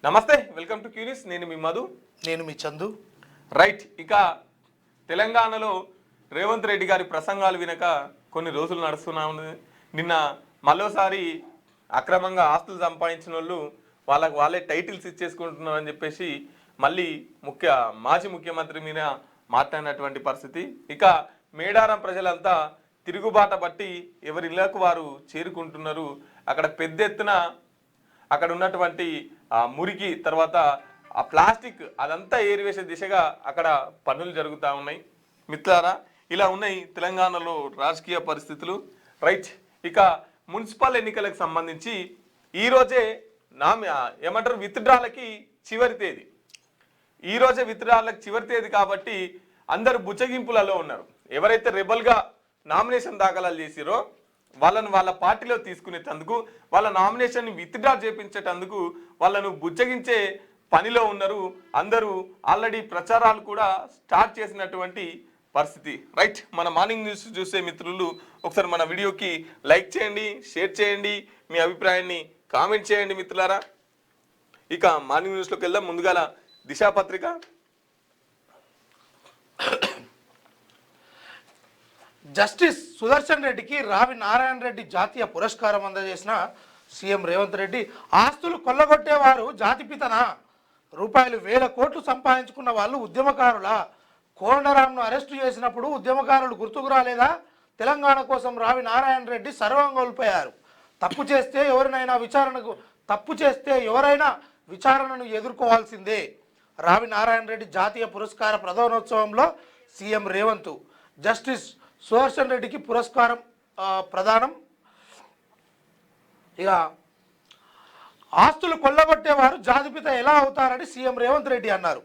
నమస్తే, welcome to క్యూనిస్. నేను మీ మధు. నేను మీ చందు. రైట్, ఇక తెలంగాణలో రేవంత్ రెడ్డి గారి ప్రసంగాలు వినక కొన్ని రోజులు నడుస్తున్నాము. నిన్న మరోసారి అక్రమంగా ఆస్తులు సంపాదించిన వాళ్ళు వాళ్ళే టైటిల్స్ ఇచ్చేసుకుంటున్నారని చెప్పేసి మళ్ళీ మాజీ ముఖ్యమంత్రి మీద మాట్లాడినటువంటి పరిస్థితి. ఇక మేడారం ప్రజలంతా తిరుగుబాట బట్టి ఎవరి ఇళ్లకు వారు చేరుకుంటున్నారు. అక్కడ పెద్ద ఎత్తున అక్కడ ఉన్నటువంటి మురికి, తర్వాత ఆ ప్లాస్టిక్ అదంతా ఏరివేసే దిశగా అక్కడ పనులు జరుగుతూ ఉన్నాయి. మిత్రులారా, ఇలా ఉన్నాయి తెలంగాణలో రాజకీయ పరిస్థితులు. రైట్, ఇక మున్సిపల్ ఎన్నికలకు సంబంధించి ఈరోజే విత్డ్రాలకి చివరి తేదీ. ఈరోజే విత్డ్రాలకు చివరి తేదీ కాబట్టి అందరూ బుచ్చగింపులలో ఉన్నారు. ఎవరైతే రెబల్గా నామినేషన్ దాఖలాలు చేసిరో వాళ్ళను వాళ్ళ పార్టీలో తీసుకునేటందుకు, వాళ్ళ నామినేషన్ విత్డ్రా చేపించేటందుకు వాళ్ళను బుజ్జగించే పనిలో ఉన్నారు. అందరూ ఆల్రెడీ ప్రచారాలు కూడా స్టార్ట్ చేసినటువంటి పరిస్థితి. రైట్, మన మార్నింగ్ న్యూస్ చూసే మిత్రులు ఒకసారి మన వీడియోకి లైక్ చేయండి, షేర్ చేయండి, మీ అభిప్రాయాన్ని కామెంట్ చేయండి మిత్రులారా. ఇక మార్నింగ్ న్యూస్లోకి వెళ్దాం. ముందుగా దిశాపత్రిక. జస్టిస్ సుదర్శన్ రెడ్డికి రావి నారాయణ రెడ్డి జాతీయ పురస్కారం అందజేసిన సీఎం రేవంత్ రెడ్డి, ఆస్తులు కొల్లగొట్టేవారు జాతిపితనా? రూపాయలు 1000 కోట్లు సంపాదించుకున్న వాళ్ళు ఉద్యమకారులా? కోదండరాంను అరెస్టు చేసినప్పుడు ఉద్యమకారులు గుర్తుకు రాలేదా? తెలంగాణ కోసం రావి నారాయణ రెడ్డి సర్వం కోల్పోయారు. తప్పు చేస్తే ఎవరైనా విచారణను ఎదుర్కోవాల్సిందే. రావి నారాయణ రెడ్డి జాతీయ పురస్కార ప్రధానోత్సవంలో సీఎం రేవంత్ జస్టిస్ సుదర్శన్ రెడ్డికి పురస్కారం ప్రదానం. ఇక ఆస్తులు కొల్లగొట్టేవారు జాతిపిత ఎలా అవుతారని సీఎం రేవంత్ రెడ్డి అన్నారు.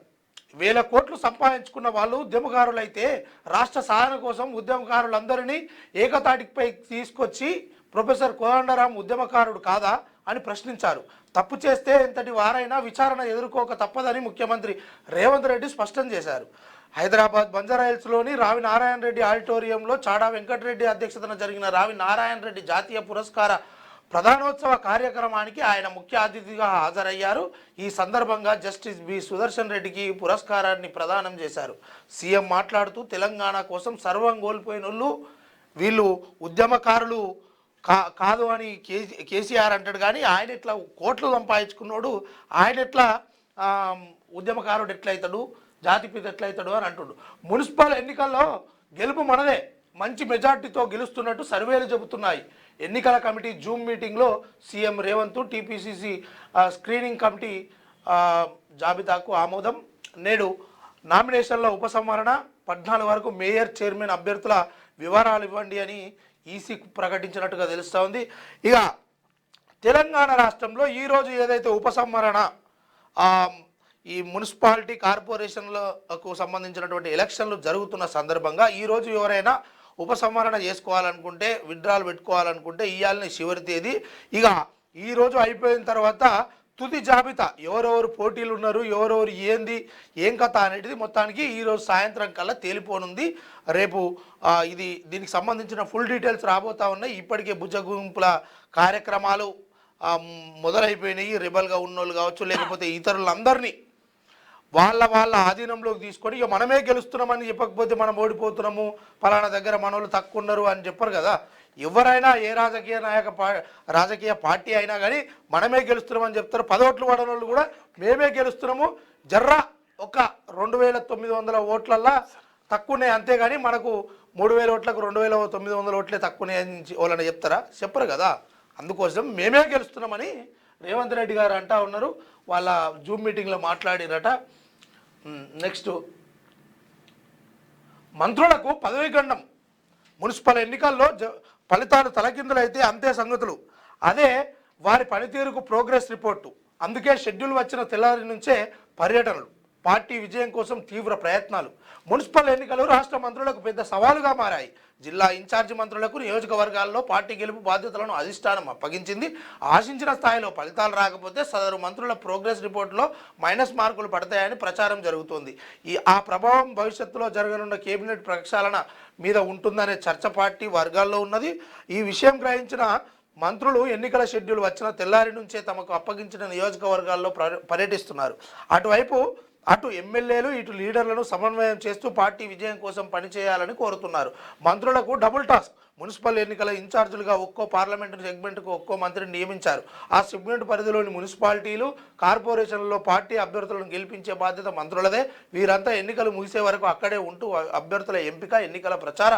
1000 కోట్లు సంపాదించుకున్న వాళ్ళు ఉద్యమకారులైతే రాష్ట్ర సాధన కోసం ఉద్యమకారులందరినీ ఏకతాటిపై తీసుకొచ్చి ప్రొఫెసర్ కోదండరాం ఉద్యమకారుడు కాదా అని ప్రశ్నించారు. తప్పు చేస్తే ఎంతటి వారైనా విచారణ ఎదుర్కోక తప్పదని ముఖ్యమంత్రి రేవంత్ రెడ్డి స్పష్టం చేశారు. హైదరాబాద్ బంజారాహిల్స్లోని రావి నారాయణ రెడ్డి ఆడిటోరియంలో చాడా వెంకటరెడ్డి అధ్యక్షతన జరిగిన రావి నారాయణ రెడ్డి జాతీయ పురస్కార ప్రధానోత్సవ కార్యక్రమానికి ఆయన ముఖ్య అతిథిగా హాజరయ్యారు. ఈ సందర్భంగా జస్టిస్ బి సుదర్శన్ రెడ్డికి పురస్కారాన్ని ప్రదానం చేశారు. సీఎం మాట్లాడుతూ తెలంగాణ కోసం సర్వం కోల్పోయిన వాళ్ళు వీళ్ళు ఉద్యమకారులు కాదు అని కేసీఆర్ అంటాడు. కానీ ఆయన ఎట్లా కోట్లు సంపాదించుకున్నాడు, ఆయన ఎట్లా ఉద్యమకారుడు ఎట్లయితాడు, జాతిపిత ఎట్లయితాడు అని అంటుడు. మున్సిపల్ ఎన్నికల్లో గెలుపు మనదే, మంచి మెజార్టీతో గెలుస్తున్నట్టు సర్వేలు చెబుతున్నాయి. ఎన్నికల కమిటీ జూమ్ మీటింగ్లో CM Revanth TPCC screening committee జాబితాకు ఆమోదం. నేడు నామినేషన్ల ఉపసంహరణ. 14 వరకు మేయర్, చైర్మన్ అభ్యర్థుల వివరాలు ఇవ్వండి అని ఈసీ ప్రకటించినట్టుగా తెలుస్తూ ఉంది. ఇక తెలంగాణ రాష్ట్రంలో ఈరోజు ఏదైతే ఉపసంహరణ ఈ మున్సిపాలిటీ కార్పొరేషన్లకు సంబంధించినటువంటి ఎలక్షన్లు జరుగుతున్న సందర్భంగా ఈరోజు ఎవరైనా ఉపసంహరణ చేసుకోవాలనుకుంటే, విత్డ్రాల్ పెట్టుకోవాలనుకుంటే ఇవాళ చివరి తేదీ. ఇక ఈరోజు అయిపోయిన తర్వాత తుది జాబితా ఎవరెవరు పోటీలు ఉన్నారు, ఎవరెవరు ఏం కథ అనేది మొత్తానికి ఈరోజు సాయంత్రం కల్లా తేలిపోనుంది. రేపు దీనికి సంబంధించిన ఫుల్ డీటెయిల్స్ రాబోతూ ఉన్నాయి. ఇప్పటికే బుజ్జగుంపుల కార్యక్రమాలు మొదలైపోయినాయి. రెబల్గా ఉన్నోళ్ళు కావచ్చు, లేకపోతే ఇతరులందరినీ వాళ్ళ ఆధీనంలోకి తీసుకొని ఇక మనమే గెలుస్తున్నామని చెప్పకపోతే మనం ఓడిపోతున్నాము, ఫలానా దగ్గర మనోళ్ళు తక్కువ ఉన్నారు అని చెప్పరు కదా. ఎవరైనా ఏ రాజకీయ పార్టీ అయినా కానీ మనమే గెలుస్తున్నామని చెప్తారు. 10 ఓట్లు పడిన వాళ్ళు కూడా మేమే గెలుస్తున్నాము, జర్రా ఒక 2900 ఓట్లల్లా తక్కువనే, అంతేగాని మనకు 3000 ఓట్లకు 2900 ఓట్లే తక్కువనే అని వాళ్ళని చెప్పరు కదా. అందుకోసం మేమే గెలుస్తున్నామని రేవంత్ రెడ్డి గారు అంటా ఉన్నారు. వాళ్ళ జూమ్ మీటింగ్లో మాట్లాడిరట. నెక్స్ట్, మంత్రులకు పదవీ గండం. మున్సిపల్ ఎన్నికల్లో ఫలితాలు తలకిందులైతే అంతే సంగతులు. అదే వారి పనితీరుకు ప్రోగ్రెస్ రిపోర్టు. అందుకే షెడ్యూల్ వచ్చిన తెల్లారి నుంచే పర్యటనలు, పార్టీ విజయం కోసం తీవ్ర ప్రయత్నాలు. మున్సిపల్ ఎన్నికలు రాష్ట్ర మంత్రులకు పెద్ద సవాలుగా మారాయి. జిల్లా ఇన్ఛార్జి మంత్రులకు నియోజకవర్గాల్లో పార్టీ గెలుపు బాధ్యతలను అధిష్టానం అప్పగించింది. ఆశించిన స్థాయిలో ఫలితాలు రాకపోతే సదరు మంత్రుల ప్రోగ్రెస్ రిపోర్టులో మైనస్ మార్కులు పడతాయని ప్రచారం జరుగుతోంది. ఆ ప్రభావం భవిష్యత్తులో జరగనున్న కేబినెట్ ప్రక్షాళన మీద ఉంటుందనే చర్చ పార్టీ వర్గాల్లో ఉన్నది. ఈ విషయం గ్రహించిన మంత్రులు ఎన్నికల షెడ్యూల్ వచ్చిన తెల్లారి నుంచే తమకు అప్పగించిన నియోజకవర్గాల్లో పర్యటిస్తున్నారు. అటు ఎమ్మెల్యేలు ఇటు లీడర్లను సమన్వయం చేస్తూ పార్టీ విజయం కోసం పనిచేయాలని కోరుతున్నారు. మంత్రులకు డబుల్ టాస్క్. మున్సిపల్ ఎన్నికల ఇన్ఛార్జీలుగా ఒక్కో పార్లమెంటు సెగ్మెంట్కు ఒక్కో మంత్రిని నియమించారు. ఆ సెగ్మెంట్ పరిధిలోని మున్సిపాలిటీలు, కార్పొరేషన్లలో పార్టీ అభ్యర్థులను గెలిపించే బాధ్యత మంత్రులదే. వీరంతా ఎన్నికలు ముగిసే వరకు అక్కడే ఉంటూ అభ్యర్థుల ఎంపిక, ఎన్నికల ప్రచార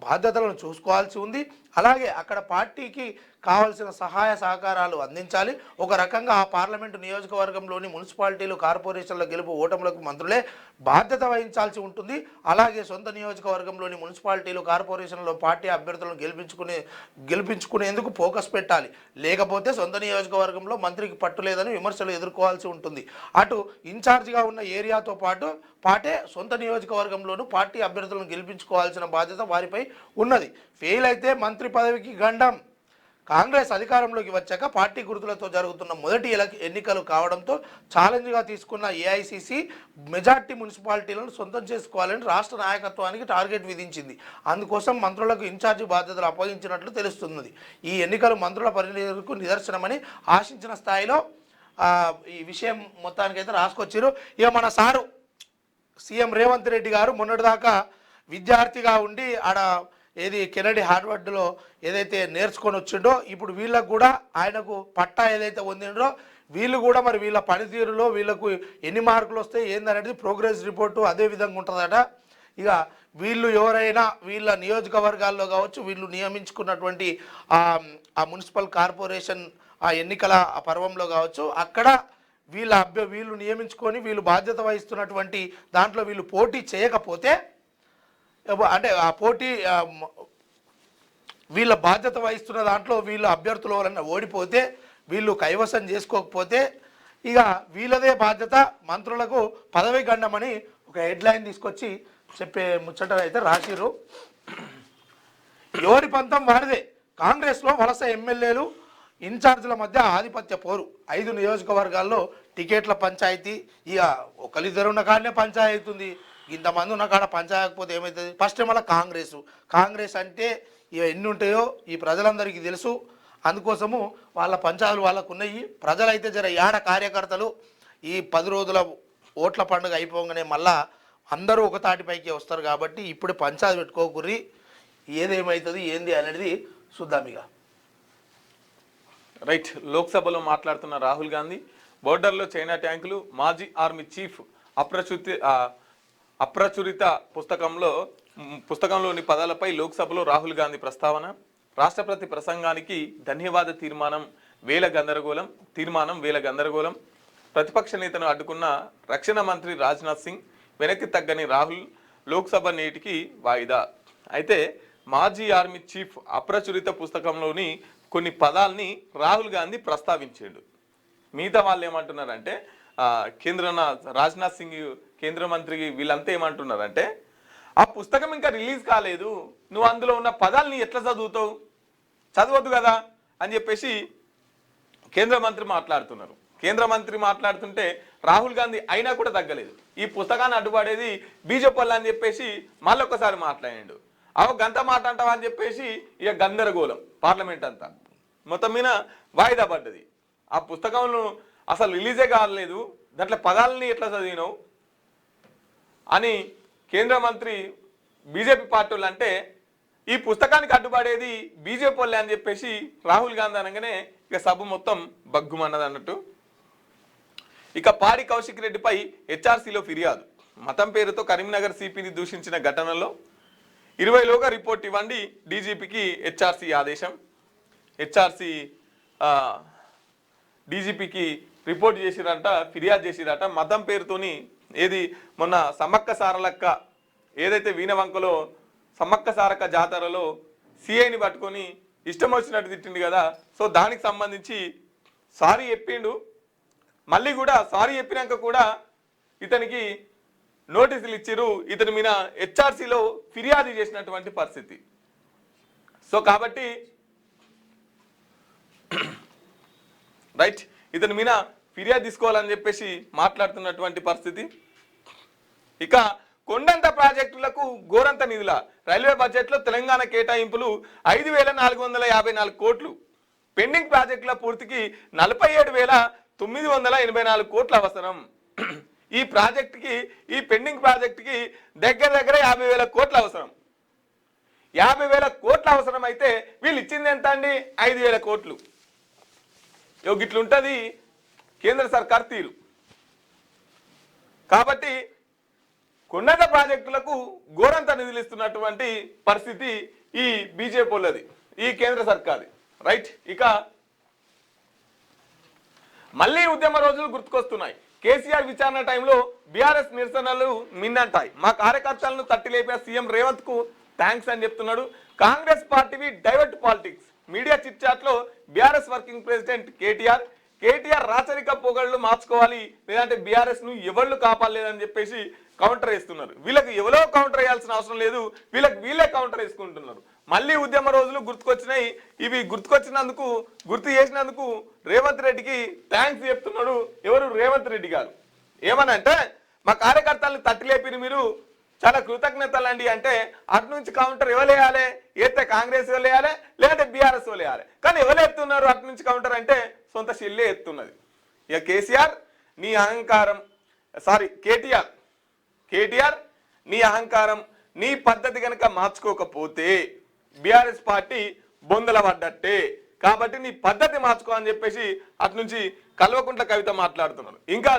బాధ్యతలను చూసుకోవాల్సి ఉంది. అలాగే అక్కడ పార్టీకి కావాల్సిన సహాయ సహకారాలు అందించాలి. ఒక రకంగా ఆ పార్లమెంటు నియోజకవర్గంలోని మున్సిపాలిటీలు, కార్పొరేషన్ల గెలుపు ఓటములకు మంత్రులే బాధ్యత వహించాల్సి ఉంటుంది. అలాగే సొంత నియోజకవర్గంలోని మున్సిపాలిటీలు, కార్పొరేషన్లో పార్టీ అభ్యర్థులను గెలిపించుకునేందుకు ఫోకస్ పెట్టాలి. లేకపోతే సొంత నియోజకవర్గంలో మంత్రికి పట్టులేదని విమర్శలు ఎదుర్కోవాల్సి ఉంటుంది. అటు ఇన్ఛార్జిగా ఉన్న ఏరియాతో పాటే సొంత నియోజకవర్గంలోనూ పార్టీ అభ్యర్థులను గెలిపించుకోవాల్సిన బాధ్యత వారిపై ఉన్నది. ఫెయిల్ అయితే మంత్రి పదవికి గండం. కాంగ్రెస్ అధికారంలోకి వచ్చాక పార్టీ గుర్తులతో జరుగుతున్న మొదటి ఎన్నికలు కావడంతో ఛాలెంజ్గా తీసుకున్న ఏఐసిసి మెజార్టీ మున్సిపాలిటీలను సొంతం చేసుకోవాలని రాష్ట్ర నాయకత్వానికి టార్గెట్ విధించింది. అందుకోసం మంత్రులకు ఇన్ఛార్జి బాధ్యతలు అప్పగించినట్లు తెలుస్తున్నది. ఈ ఎన్నికలు మంత్రుల పనితీరుకు నిదర్శనమని ఆశించిన స్థాయిలో ఈ విషయం మొత్తానికైతే రాసుకొచ్చారు. ఇక మన సారు సీఎం రేవంత్ రెడ్డి గారు మొన్నటిదాకా విద్యార్థిగా ఉండి ఆడ కెనడీ హార్వర్డ్లో ఏదైతే నేర్చుకొని వచ్చిండో, ఇప్పుడు వీళ్ళకు కూడా ఆయనకు పట్టా ఏదైతే పొందిండో వీళ్ళు కూడా మరి వీళ్ళ పనితీరులో వీళ్ళకు ఎన్ని మార్కులు వస్తాయి ఏందనేది ప్రోగ్రెస్ రిపోర్టు అదే విధంగా ఉంటుందట. ఇక వీళ్ళు ఎవరైనా వీళ్ళ నియోజకవర్గాల్లో కావచ్చు, వీళ్ళు నియమించుకున్నటువంటి ఆ మున్సిపల్ కార్పొరేషన్ ఆ ఎన్నికల పర్వంలో కావచ్చు, అక్కడ వీళ్ళు నియమించుకొని వీళ్ళు బాధ్యత వహిస్తున్నటువంటి దాంట్లో వీళ్ళు పోటీ చేయకపోతే, అంటే ఆ పోటీ వీళ్ళ బాధ్యత వహిస్తున్న దాంట్లో వీళ్ళ అభ్యర్థుల వలన ఓడిపోతే, వీళ్ళు కైవసం చేసుకోకపోతే ఇక వీళ్ళదే బాధ్యత, మంత్రులకు పదవి గండమని ఒక హెడ్లైన్ తీసుకొచ్చి చెప్పే ముచ్చట అయితే రాసిరు. ఎవరి పంతం వారిదే. కాంగ్రెస్లో వలస ఎమ్మెల్యేలు ఇన్ఛార్జీల మధ్య ఆధిపత్య పోరు. 5 నియోజకవర్గాల్లో టికెట్ల పంచాయతీ. ఇక ఒకరిద్దరు ఉన్న కాడనే పంచాయతీ ఉంది, ఇంతమంది ఉన్న కాడ పంచాయకపోతే ఏమవుతుంది? ఫస్ట్ మళ్ళీ కాంగ్రెస్ అంటే ఇక ఎన్ని ఉంటాయో ఈ ప్రజలందరికీ తెలుసు. అందుకోసము వాళ్ళ పంచాయతీలు వాళ్ళకు ఉన్నాయి. ప్రజలైతే జర ఏడ కార్యకర్తలు ఈ 10 రోజుల ఓట్ల పండుగ అయిపోగానే మళ్ళా అందరూ ఒక తాటిపైకి వస్తారు. కాబట్టి ఇప్పుడు పంచాయతీ పెట్టుకోకుర్రి, ఏదేమవుతుంది ఏంది అనేది చూద్దాం. ఇక రైట్. లోక్సభలో మాట్లాడుతున్న రాహుల్ గాంధీ బోర్డర్లో చైనా ట్యాంకులు, మాజీ ఆర్మీ చీఫ్ అప్రచురిత పుస్తకంలోని పదాలపై లోక్సభలో రాహుల్ గాంధీ ప్రస్తావన. రాష్ట్రపతి ప్రసంగానికి ధన్యవాద తీర్మానం వేల గందరగోళం. ప్రతిపక్ష నేతను అడ్డుకున్న రక్షణ మంత్రి రాజ్నాథ్ సింగ్. వెనక్కి తగ్గని రాహుల్, లోక్సభ నేటికి వాయిదా. అయితే మాజీ ఆర్మీ చీఫ్ అప్రచురిత పుస్తకంలోని కొన్ని పదాల్ని రాహుల్ గాంధీ ప్రస్తావించాడు. మిగతా వాళ్ళు ఏమంటున్నారంటే రాజ్నాథ్ సింగ్ కేంద్ర మంత్రి వీళ్ళంతా ఏమంటున్నారంటే, ఆ పుస్తకం ఇంకా రిలీజ్ కాలేదు, నువ్వు అందులో ఉన్న పదాలని ఎట్లా చదవద్దు కదా అని చెప్పేసి కేంద్ర మంత్రి మాట్లాడుతున్నారు. కేంద్ర మంత్రి మాట్లాడుతుంటే రాహుల్ గాంధీ అయినా కూడా తగ్గలేదు. ఈ పుస్తకాన్ని అడ్డుపడేది బీజేపీ వాళ్ళు అని చెప్పేసి మళ్ళొక్కసారి మాట్లాడాడు. గంట మాట అంటావా అని చెప్పేసి ఇక గందరగోళం పార్లమెంట్ అంతా మొత్తం మీద వాయిదా పడ్డది. ఆ పుస్తకంలో అసలు రిలీజే కాలేదు, దాంట్లో పదాలని ఎట్లా చదివినావు అని కేంద్ర మంత్రి బీజేపీ పార్టీ వాళ్ళు అంటే, ఈ పుస్తకానికి అడ్డుపడేది బీజేపీ వాళ్ళే అని చెప్పేసి రాహుల్ గాంధీ అనగానే ఇక సభ మొత్తం బగ్గుమన్నది అన్నట్టు. ఇక పాడి కౌశిక్ రెడ్డిపై హెచ్ఆర్సీలో ఫిర్యాదు. మతం పేరుతో కరీంనగర్ సిపిని దూషించిన ఘటనలో 20లోగా రిపోర్ట్ ఇవ్వండి, డీజీపీకి హెచ్ఆర్సీ ఆదేశం. హెచ్ఆర్సీ డీజీపీకి రిపోర్ట్ చేసిరట, ఫిర్యాదు చేసిరట. మతం పేరుతోని మొన్న సమ్మక్క సారలక్క ఏదైతే వీణవంకలో సమ్మక్క సారక్క జాతరలో సిఐని పట్టుకొని ఇష్టం వచ్చినట్టు తిట్టింది కదా, సో దానికి సంబంధించి సారీ చెప్పిండు. మళ్ళీ కూడా సారీ చెప్పినాక కూడా ఇతనికి నోటీసులు ఇచ్చిరు. ఇతని మీద హెచ్ఆర్సీలో ఫిర్యాదు చేసినటువంటి పరిస్థితి. సో కాబట్టి రైట్, ఇతని మీద ఫిర్యాదు తీసుకోవాలని చెప్పేసి మాట్లాడుతున్నటువంటి పరిస్థితి. ఇక కొండంత ప్రాజెక్టులకు గోరంత నిధుల. రైల్వే బడ్జెట్లో తెలంగాణ కేటాయింపులు 5,454 కోట్లు. పెండింగ్ ప్రాజెక్టుల పూర్తికి 47,984 కోట్ల అవసరం. ఈ ప్రాజెక్టుకి, ఈ పెండింగ్ ప్రాజెక్టుకి దగ్గర 50,000 కోట్ల అవసరం. 50,000 కోట్ల అవసరం అయితే వీళ్ళు ఇచ్చింది ఎంత అండి? 5,000 కోట్లు. ఇట్లుంటది కేంద్ర సర్కార్ తీరు. కాబట్టి కొండంత ప్రాజెక్టులకు గోరంత నిధులు ఇస్తున్నటువంటి పరిస్థితి ఈ బీజేపీ వాళ్ళది, ఈ కేంద్ర సర్కార్ది. రైట్. ఇక మళ్ళీ ఉద్యమ రోజులు గుర్తుకొస్తున్నాయి. కేసీఆర్ విచారణ టైంలో బీఆర్ఎస్ నిరసనలు మిన్నంటాయి. మా కార్యకర్తలను తట్టి లేపే సీఎం రేవంత్ కు థ్యాంక్స్ అని చెప్తున్నాడు. కాంగ్రెస్ పార్టీవి divert politics. Media chit chat లో బీఆర్ఎస్ వర్కింగ్ ప్రెసిడెంట్ కేటీఆర్ రాచరిక పొగళ్ళు మార్చుకోవాలి, లేదంటే బీఆర్ఎస్ ను ఎవళ్ళు కాపాడలేదని చెప్పేసి కౌంటర్ వేస్తున్నారు. వీళ్ళకి ఎవరో కౌంటర్ వేయాల్సిన అవసరం లేదు, వీళ్ళే కౌంటర్ వేసుకుంటున్నారు. మళ్ళీ ఉద్యమ రోజులు గుర్తుకొచ్చినాయి. ఇవి గుర్తుకొచ్చినందుకు, గుర్తు చేసినందుకు రేవంత్ రెడ్డికి థ్యాంక్స్ చెప్తున్నాడు. ఎవరు? రేవంత్ రెడ్డి గారు. ఏమనంటే, మా కార్యకర్తలను తట్టిలేపిన మీరు చాలా కృతజ్ఞతలు అండి అంటే, అటు నుంచి కౌంటర్ ఎవరేయాలి? అయితే కాంగ్రెస్ వాళ్ళు వేయాలి, లేదంటే బీఆర్ఎస్ వాళ్ళు వేయాలి. కానీ ఎవరు ఎత్తున్నారు అటు నుంచి కౌంటర్ అంటే? సొంత చెల్లె ఎత్తున్నది. ఇక కేసీఆర్ నీ అహంకారం, సారీ కేటీఆర్ నీ అహంకారం, నీ పద్ధతి కనుక మార్చుకోకపోతే బీఆర్ఎస్ పార్టీ బొందల పడ్డట్టే. కాబట్టి నీ పద్ధతి మార్చుకో అని చెప్పేసి అటు నుంచి కల్వకుంట్ల కవిత మాట్లాడుతున్నారు. ఇంకా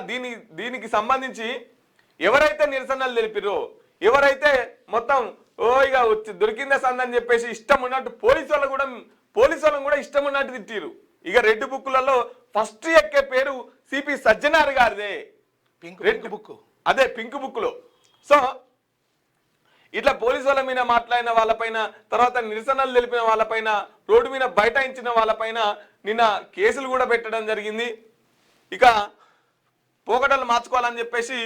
దీనికి సంబంధించి ఎవరైతే నిరసనలు తెలిపిరో, ఎవరైతే మొత్తం ఇక వచ్చి దొరికిందే సందని చెప్పేసి ఇష్టం ఉన్నట్టు పోలీసు వాళ్ళని కూడా ఇష్టం ఉన్నట్టు తిట్టిరు. ఇక రెడ్ బుక్లలో ఫస్ట్ ఎక్కే పేరు సిపి సజ్జనార్ గారిదే, రెడ్ బుక్. అదే పింక్ బుక్ లో. సో ఇట్లా పోలీసు వాళ్ళ మీద మాట్లాడిన వాళ్ళపైన, తర్వాత నిరసనలు తెలిపిన వాళ్ళపైన, రోడ్డు మీద బైఠాయించిన వాళ్ళపైన నిన్న కేసులు కూడా పెట్టడం జరిగింది. ఇక పోకటలు మార్చుకోవాలని చెప్పేసి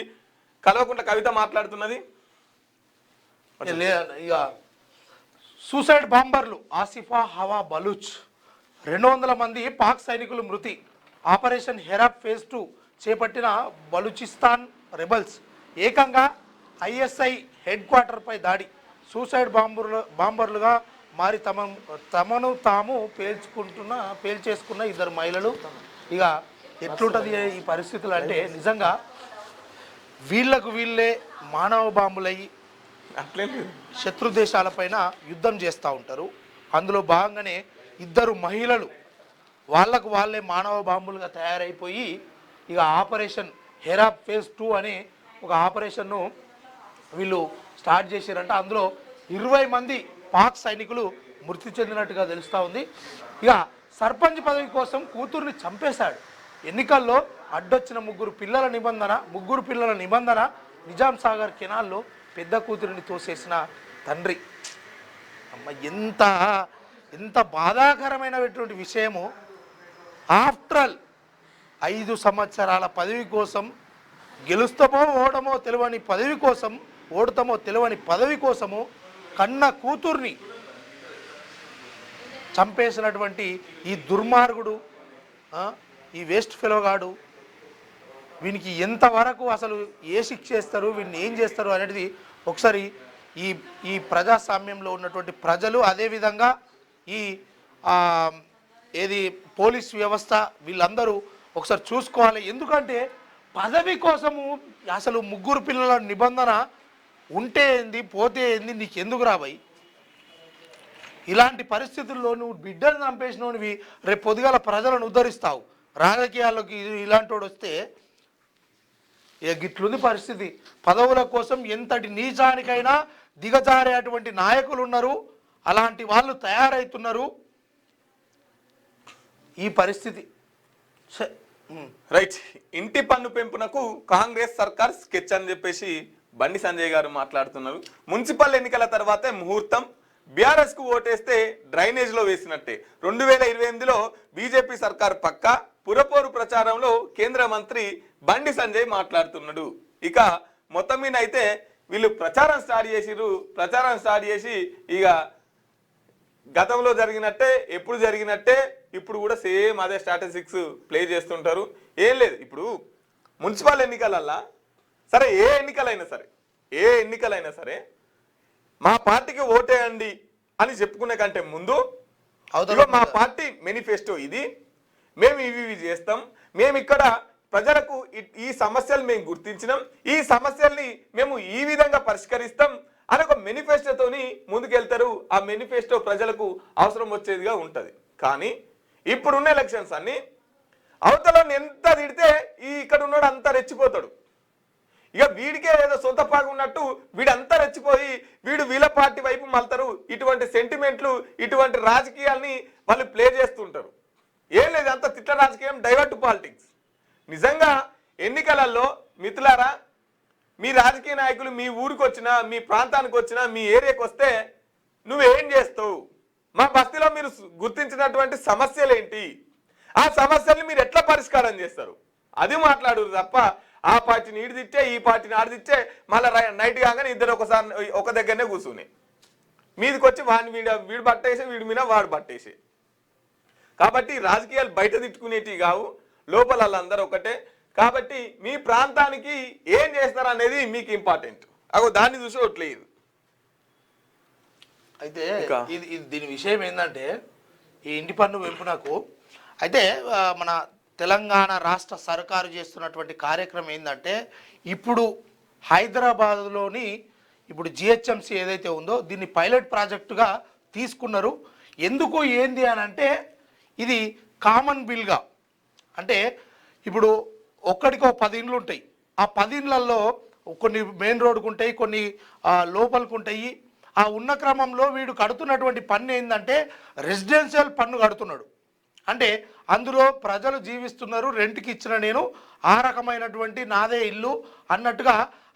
కల్వకుంట్ల కవిత మాట్లాడుతున్నది. ఇక సూసైడ్ బాంబర్లు ఆసిఫా, హవా, బలూచ్ 200 మంది పాక్ సైనికులు మృతి. ఆపరేషన్ హెరాప్ ఫేజ్ 2 చేపట్టిన బలూచిస్తాన్ రెబల్స్ ఏకంగా ఐఎస్ఐ హెడ్ క్వార్టర్పై దాడి. సూసైడ్ బాంబర్లుగా మారి తమను తాము పేల్చేసుకున్న 2 మహిళలు. ఇక ఎట్లుంటుంది ఈ పరిస్థితులు అంటే, నిజంగా వీళ్ళకు వీళ్ళే మానవ బాంబులయ్యి శత్రు దేశాలపైన యుద్ధం చేస్తూ ఉంటారు. అందులో భాగంగానే 2 మహిళలు వాళ్ళకు వాళ్ళే మానవ బాంబులుగా తయారైపోయి ఇక ఆపరేషన్ హెరాప్ ఫేజ్ 2 అనే ఒక ఆపరేషన్ను వీళ్ళు స్టార్ట్ చేశారంట. అందులో 20 మంది పాక్ సైనికులు మృతి చెందినట్టుగా తెలుస్తూ ఉంది. ఇక సర్పంచ్ పదవి కోసం కూతుర్ని చంపేశాడు. ఎన్నికల్లో అడ్డొచ్చిన ముగ్గురు పిల్లల నిబంధన నిజాం సాగర్ కెనాల్లో పెద్ద కూతురిని తోసేసిన తండ్రి. అమ్మ, ఎంత బాధాకరమైనటువంటి విషయము. ఆఫ్టర్ ఆల్ 5 సంవత్సరాల పదవి కోసం, గెలుస్తామో ఓడమో తెలియని పదవి కోసం, ఓడుతామో తెలియని పదవి కోసము కన్న కూతుర్ని చంపేసినటువంటి ఈ దుర్మార్గుడు, ఈ వేస్ట్ ఫెలోగాడు, వీనికి ఎంతవరకు అసలు ఏ శిక్ష చేస్తారు, వీడిని ఏం చేస్తారు అనేది ఒకసారి ఈ ప్రజాస్వామ్యంలో ఉన్నటువంటి ప్రజలు, అదేవిధంగా ఏది పోలీస్ వ్యవస్థ, వీళ్ళందరూ ఒకసారి చూసుకోవాలి. ఎందుకంటే పదవి కోసము అసలు 3 పిల్లల నిబంధన ఉంటే ఏంది, పోతే ఏంది, నీకు ఎందుకు రాబాయి? ఇలాంటి పరిస్థితుల్లో నువ్వు బిడ్డను చంపేసినవి రేపు పొద్దుగాల ప్రజలను ఉద్ధరిస్తావు. రాజకీయాల్లోకి ఇలాంటి వాడు వస్తే గిట్లుంది పరిస్థితి. పదవుల కోసం ఎంతటి నీచానికైనా దిగజారేటువంటి నాయకులు ఉన్నారు, అలాంటి వాళ్ళు తయారవుతున్నారు. ఈ పరిస్థితి రైట్. ఇంటి పన్ను పెంపునకు కాంగ్రెస్ సర్కార్ స్కెచ్ అని చెప్పేసి బండి సంజయ్ గారు మాట్లాడుతున్నారు. మున్సిపల్ ఎన్నికల తర్వాతే ముహూర్తం, బీఆర్ఎస్ కు ఓటేస్తే డ్రైనేజ్ లో వేసినట్టే. 2028లో బీజేపీ సర్కార్ పక్కా. పురపోరు ప్రచారంలో కేంద్ర మంత్రి బండి సంజయ్ మాట్లాడుతున్నాడు. ఇక మొత్తం మీద అయితే వీళ్ళు ప్రచారం స్టార్ట్ చేసి ఇక గతంలో జరిగినట్టే, ఎప్పుడు జరిగినట్టే ఇప్పుడు కూడా సేమ్ అదే స్ట్రాటజిక్స్ ప్లే చేస్తుంటారు. ఏం లేదు, ఇప్పుడు మున్సిపల్ ఎన్నికలల్లా సరే, ఏ ఎన్నికలైనా సరే మా పార్టీకి ఓటేయండి అని చెప్పుకునే కంటే ముందు అవతల మా పార్టీ మేనిఫెస్టో ఇది, మేము ఇవి చేస్తాం, మేము ఇక్కడ ప్రజలకు ఈ సమస్యలు మేము గుర్తించినాం, ఈ సమస్యల్ని మేము ఈ విధంగా పరిష్కరిస్తాం అని ఒక మేనిఫెస్టోతోని ముందుకెళ్తారు. ఆ మేనిఫెస్టో ప్రజలకు అవసరం వచ్చేదిగా ఉంటుంది. కానీ ఇప్పుడున్న ఎలక్షన్స్ అన్ని అవతల ఎంత తిడితే ఇక్కడ ఉన్నాడు అంతా రెచ్చిపోతాడు. ఇక వీడికే ఏదో సొంత పాగు ఉన్నట్టు వీడంతా రెచ్చిపోయి వీడు వీళ్ళ పార్టీ వైపు మళ్తారు. ఇటువంటి సెంటిమెంట్లు, ఇటువంటి రాజకీయాల్ని వాళ్ళు ప్లే చేస్తుంటారు. ఏం లేదు, అంత తిట్ల రాజకీయం, డైవర్ట్ పాలిటిక్స్. నిజంగా ఎన్నికలలో మిత్రులారా, మీ రాజకీయ నాయకులు మీ ఊరికి వచ్చినా, మీ ప్రాంతానికి వచ్చినా, మీ ఏరియాకి వస్తే నువ్వేం చేస్తావు, మా బస్తీలో మీరు గుర్తించినటువంటి సమస్యలు ఏంటి, ఆ సమస్యల్ని మీరు ఎట్లా పరిష్కారం చేస్తారు, అది మాట్లాడు తప్ప ఆ పార్టీని ఈడు తిట్టే ఈ పార్టీని ఆడు తిట్టే మళ్ళీ నైట్ కాగానే ఇద్దరు ఒక దగ్గరనే కూర్చుని మీదికి వచ్చి వాడిని వీడు పట్టేసి వీడి మీద వాడు పట్టేసి. కాబట్టి రాజకీయాలు బయట తిట్టుకునేటివి కావు, లోపల వాళ్ళందరూ ఒకటే. కాబట్టి మీ ప్రాంతానికి ఏం చేస్తారు అనేది మీకు ఇంపార్టెంట్. అగో దాన్ని చూసి ఓట్లేదు. అయితే దీని విషయం ఏంటంటే, ఈ ఇంటి పన్ను పెంపునకు అయితే మన తెలంగాణ రాష్ట్ర సర్కారు చేస్తున్నటువంటి కార్యక్రమం ఏంటంటే, ఇప్పుడు హైదరాబాద్లోని ఇప్పుడు జిహెచ్ఎంసీ ఏదైతే ఉందో దీన్ని పైలట్ ప్రాజెక్టుగా తీసుకున్నారు. ఎందుకు ఏంది అని అంటే, ఇది కామన్ బిల్గా, అంటే ఇప్పుడు ఒక్కడికో 10 ఇండ్లు ఉంటాయి. ఆ 10 ఇండ్లలో కొన్ని మెయిన్ రోడ్డుకు ఉంటాయి, కొన్ని లోపలికి ఉంటాయి. ఆ ఉన్న క్రమంలో వీడు కడుతున్నటువంటి పన్ను ఏంటంటే రెసిడెన్షియల్ పన్ను కడుతున్నాడు. అంటే అందులో ప్రజలు జీవిస్తున్నారు, రెంట్కి ఇచ్చిన నేను, ఆ రకమైనటువంటి నాదే ఇల్లు అన్నట్టుగా.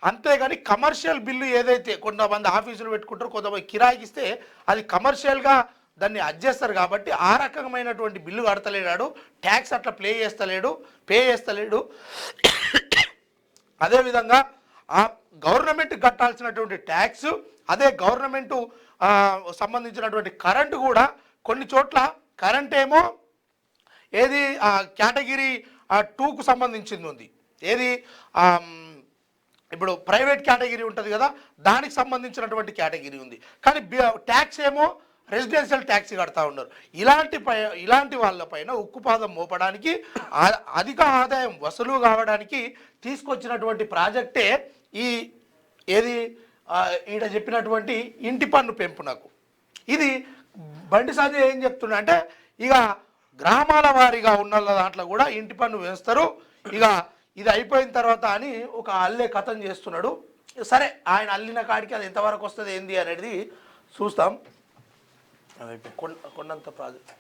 అంతేగాని కమర్షియల్ బిల్లు ఏదైతే కొంతమంది ఆఫీసులు పెట్టుకుంటారు, కొంతమంది కిరాయికి ఇస్తే అది కమర్షియల్గా దాన్ని అడ్జేస్తారు. కాబట్టి ఆ రకమైనటువంటి బిల్లు కడతలేడు, ట్యాక్స్ అట్లా పే చేస్తలేడు. అదేవిధంగా ఆ గవర్నమెంట్ కట్టాల్సినటువంటి ట్యాక్స్, అదే గవర్నమెంటు సంబంధించినటువంటి కరెంటు కూడా కొన్ని చోట్ల కరెంట్ ఏమో ఏది కేటగిరీ 2కు సంబంధించింది ఉంది, ఏది ఇప్పుడు ప్రైవేట్ కేటగిరీ ఉంటుంది కదా, దానికి సంబంధించినటువంటి కేటగిరీ ఉంది. కానీ ట్యాక్స్ ఏమో రెసిడెన్షియల్ ట్యాక్స్ కడతా ఉన్నారు. ఇలాంటి వాళ్ళపైన ఉక్కుపాదం మోపడానికి, అధిక ఆదాయం వసూలు కావడానికి తీసుకొచ్చినటువంటి ప్రాజెక్టే ఏది ఈడ చెప్పినటువంటి ఇంటి పన్ను పెంపునకు. ఇది బండి సంజయ్ ఏం చెప్తున్నా అంటే, ఇక గ్రామాల వారీగా ఉన్న దాంట్లో కూడా ఇంటి పన్ను వేస్తారు, ఇక ఇది అయిపోయిన తర్వాత అని ఒక అల్లే కథం చేస్తున్నాడు. సరే, ఆయన అల్లిన కాడికి అది ఎంతవరకు వస్తుంది ఏంది అనేది చూస్తాం. కొండంత ప్రాజెక్ట్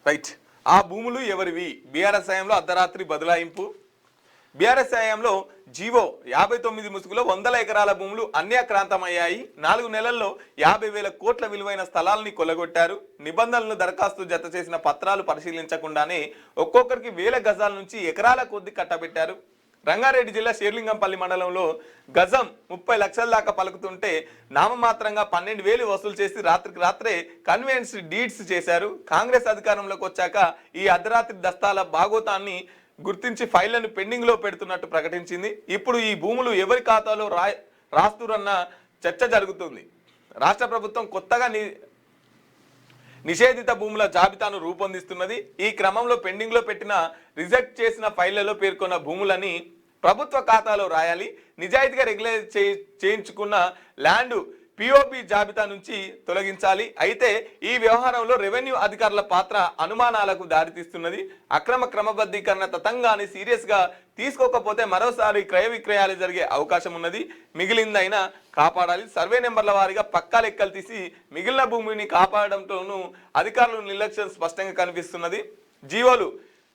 రైట్. ఆ భూములు ఎవరివి? బీఆర్ఎస్ హయాంలో అర్ధరాత్రి బదలాయింపు. బీఆర్ఎస్ హయాంలో జీవో 59 ముసుగులో 100 ఎకరాల భూములు అన్యాక్రాంతమయ్యాయి. 4 నెలల్లో 50,000 కోట్ల విలువైన స్థలాలని కొల్లగొట్టారు. నిబంధనలను దరఖాస్తు జత చేసిన పత్రాలు పరిశీలించకుండానే ఒక్కొక్కరికి 1000 గజాల నుంచి ఎకరాల కొద్ది కట్టబెట్టారు. రంగారెడ్డి జిల్లా షేర్లింగంపల్లి మండలంలో గజం 30 లక్షల దాకా పలుకుతుంటే నామమాత్రంగా 12,000 వసూలు చేసి రాత్రికి రాత్రే కన్వెన్స్ డీడ్స్ చేశారు. కాంగ్రెస్ అధికారంలోకి వచ్చాక ఈ అర్ధరాత్రి దస్తాల భాగోతాన్ని గుర్తించి ఫైళ్లను పెండింగ్ లో పెడుతున్నట్టు ప్రకటించింది. ఇప్పుడు ఈ భూములు ఎవరి ఖాతాలో రాస్తురన్న చర్చ జరుగుతుంది. రాష్ట్ర ప్రభుత్వం కొత్తగా నిషేధిత భూముల జాబితాను రూపొందిస్తున్నది. ఈ క్రమంలో పెండింగ్ లో పెట్టిన, రిజెక్ట్ చేసిన ఫైళ్లలో పేర్కొన్న భూములని ప్రభుత్వ ఖాతాలో రాయాలి. నిజాయితీగా రెగ్యులైజ్ చేయించుకున్న ల్యాండ్ పిఓపి జాబితా నుంచి తొలగించాలి. అయితే ఈ వ్యవహారంలో రెవెన్యూ అధికారుల పాత్ర అనుమానాలకు దారితీస్తున్నది. అక్రమ క్రమబద్ధీకరణ తతంగాన్ని సీరియస్ గా తీసుకోకపోతే మరోసారి క్రయ విక్రయాలు జరిగే అవకాశం ఉన్నది. మిగిలిందైనా కాపాడాలి. సర్వే నెంబర్ల వారీగా పక్కా లెక్కలు తీసి మిగిలిన భూమిని కాపాడడంతోనూ అధికారుల నిర్లక్ష్యం స్పష్టంగా కనిపిస్తున్నది. జీవోలు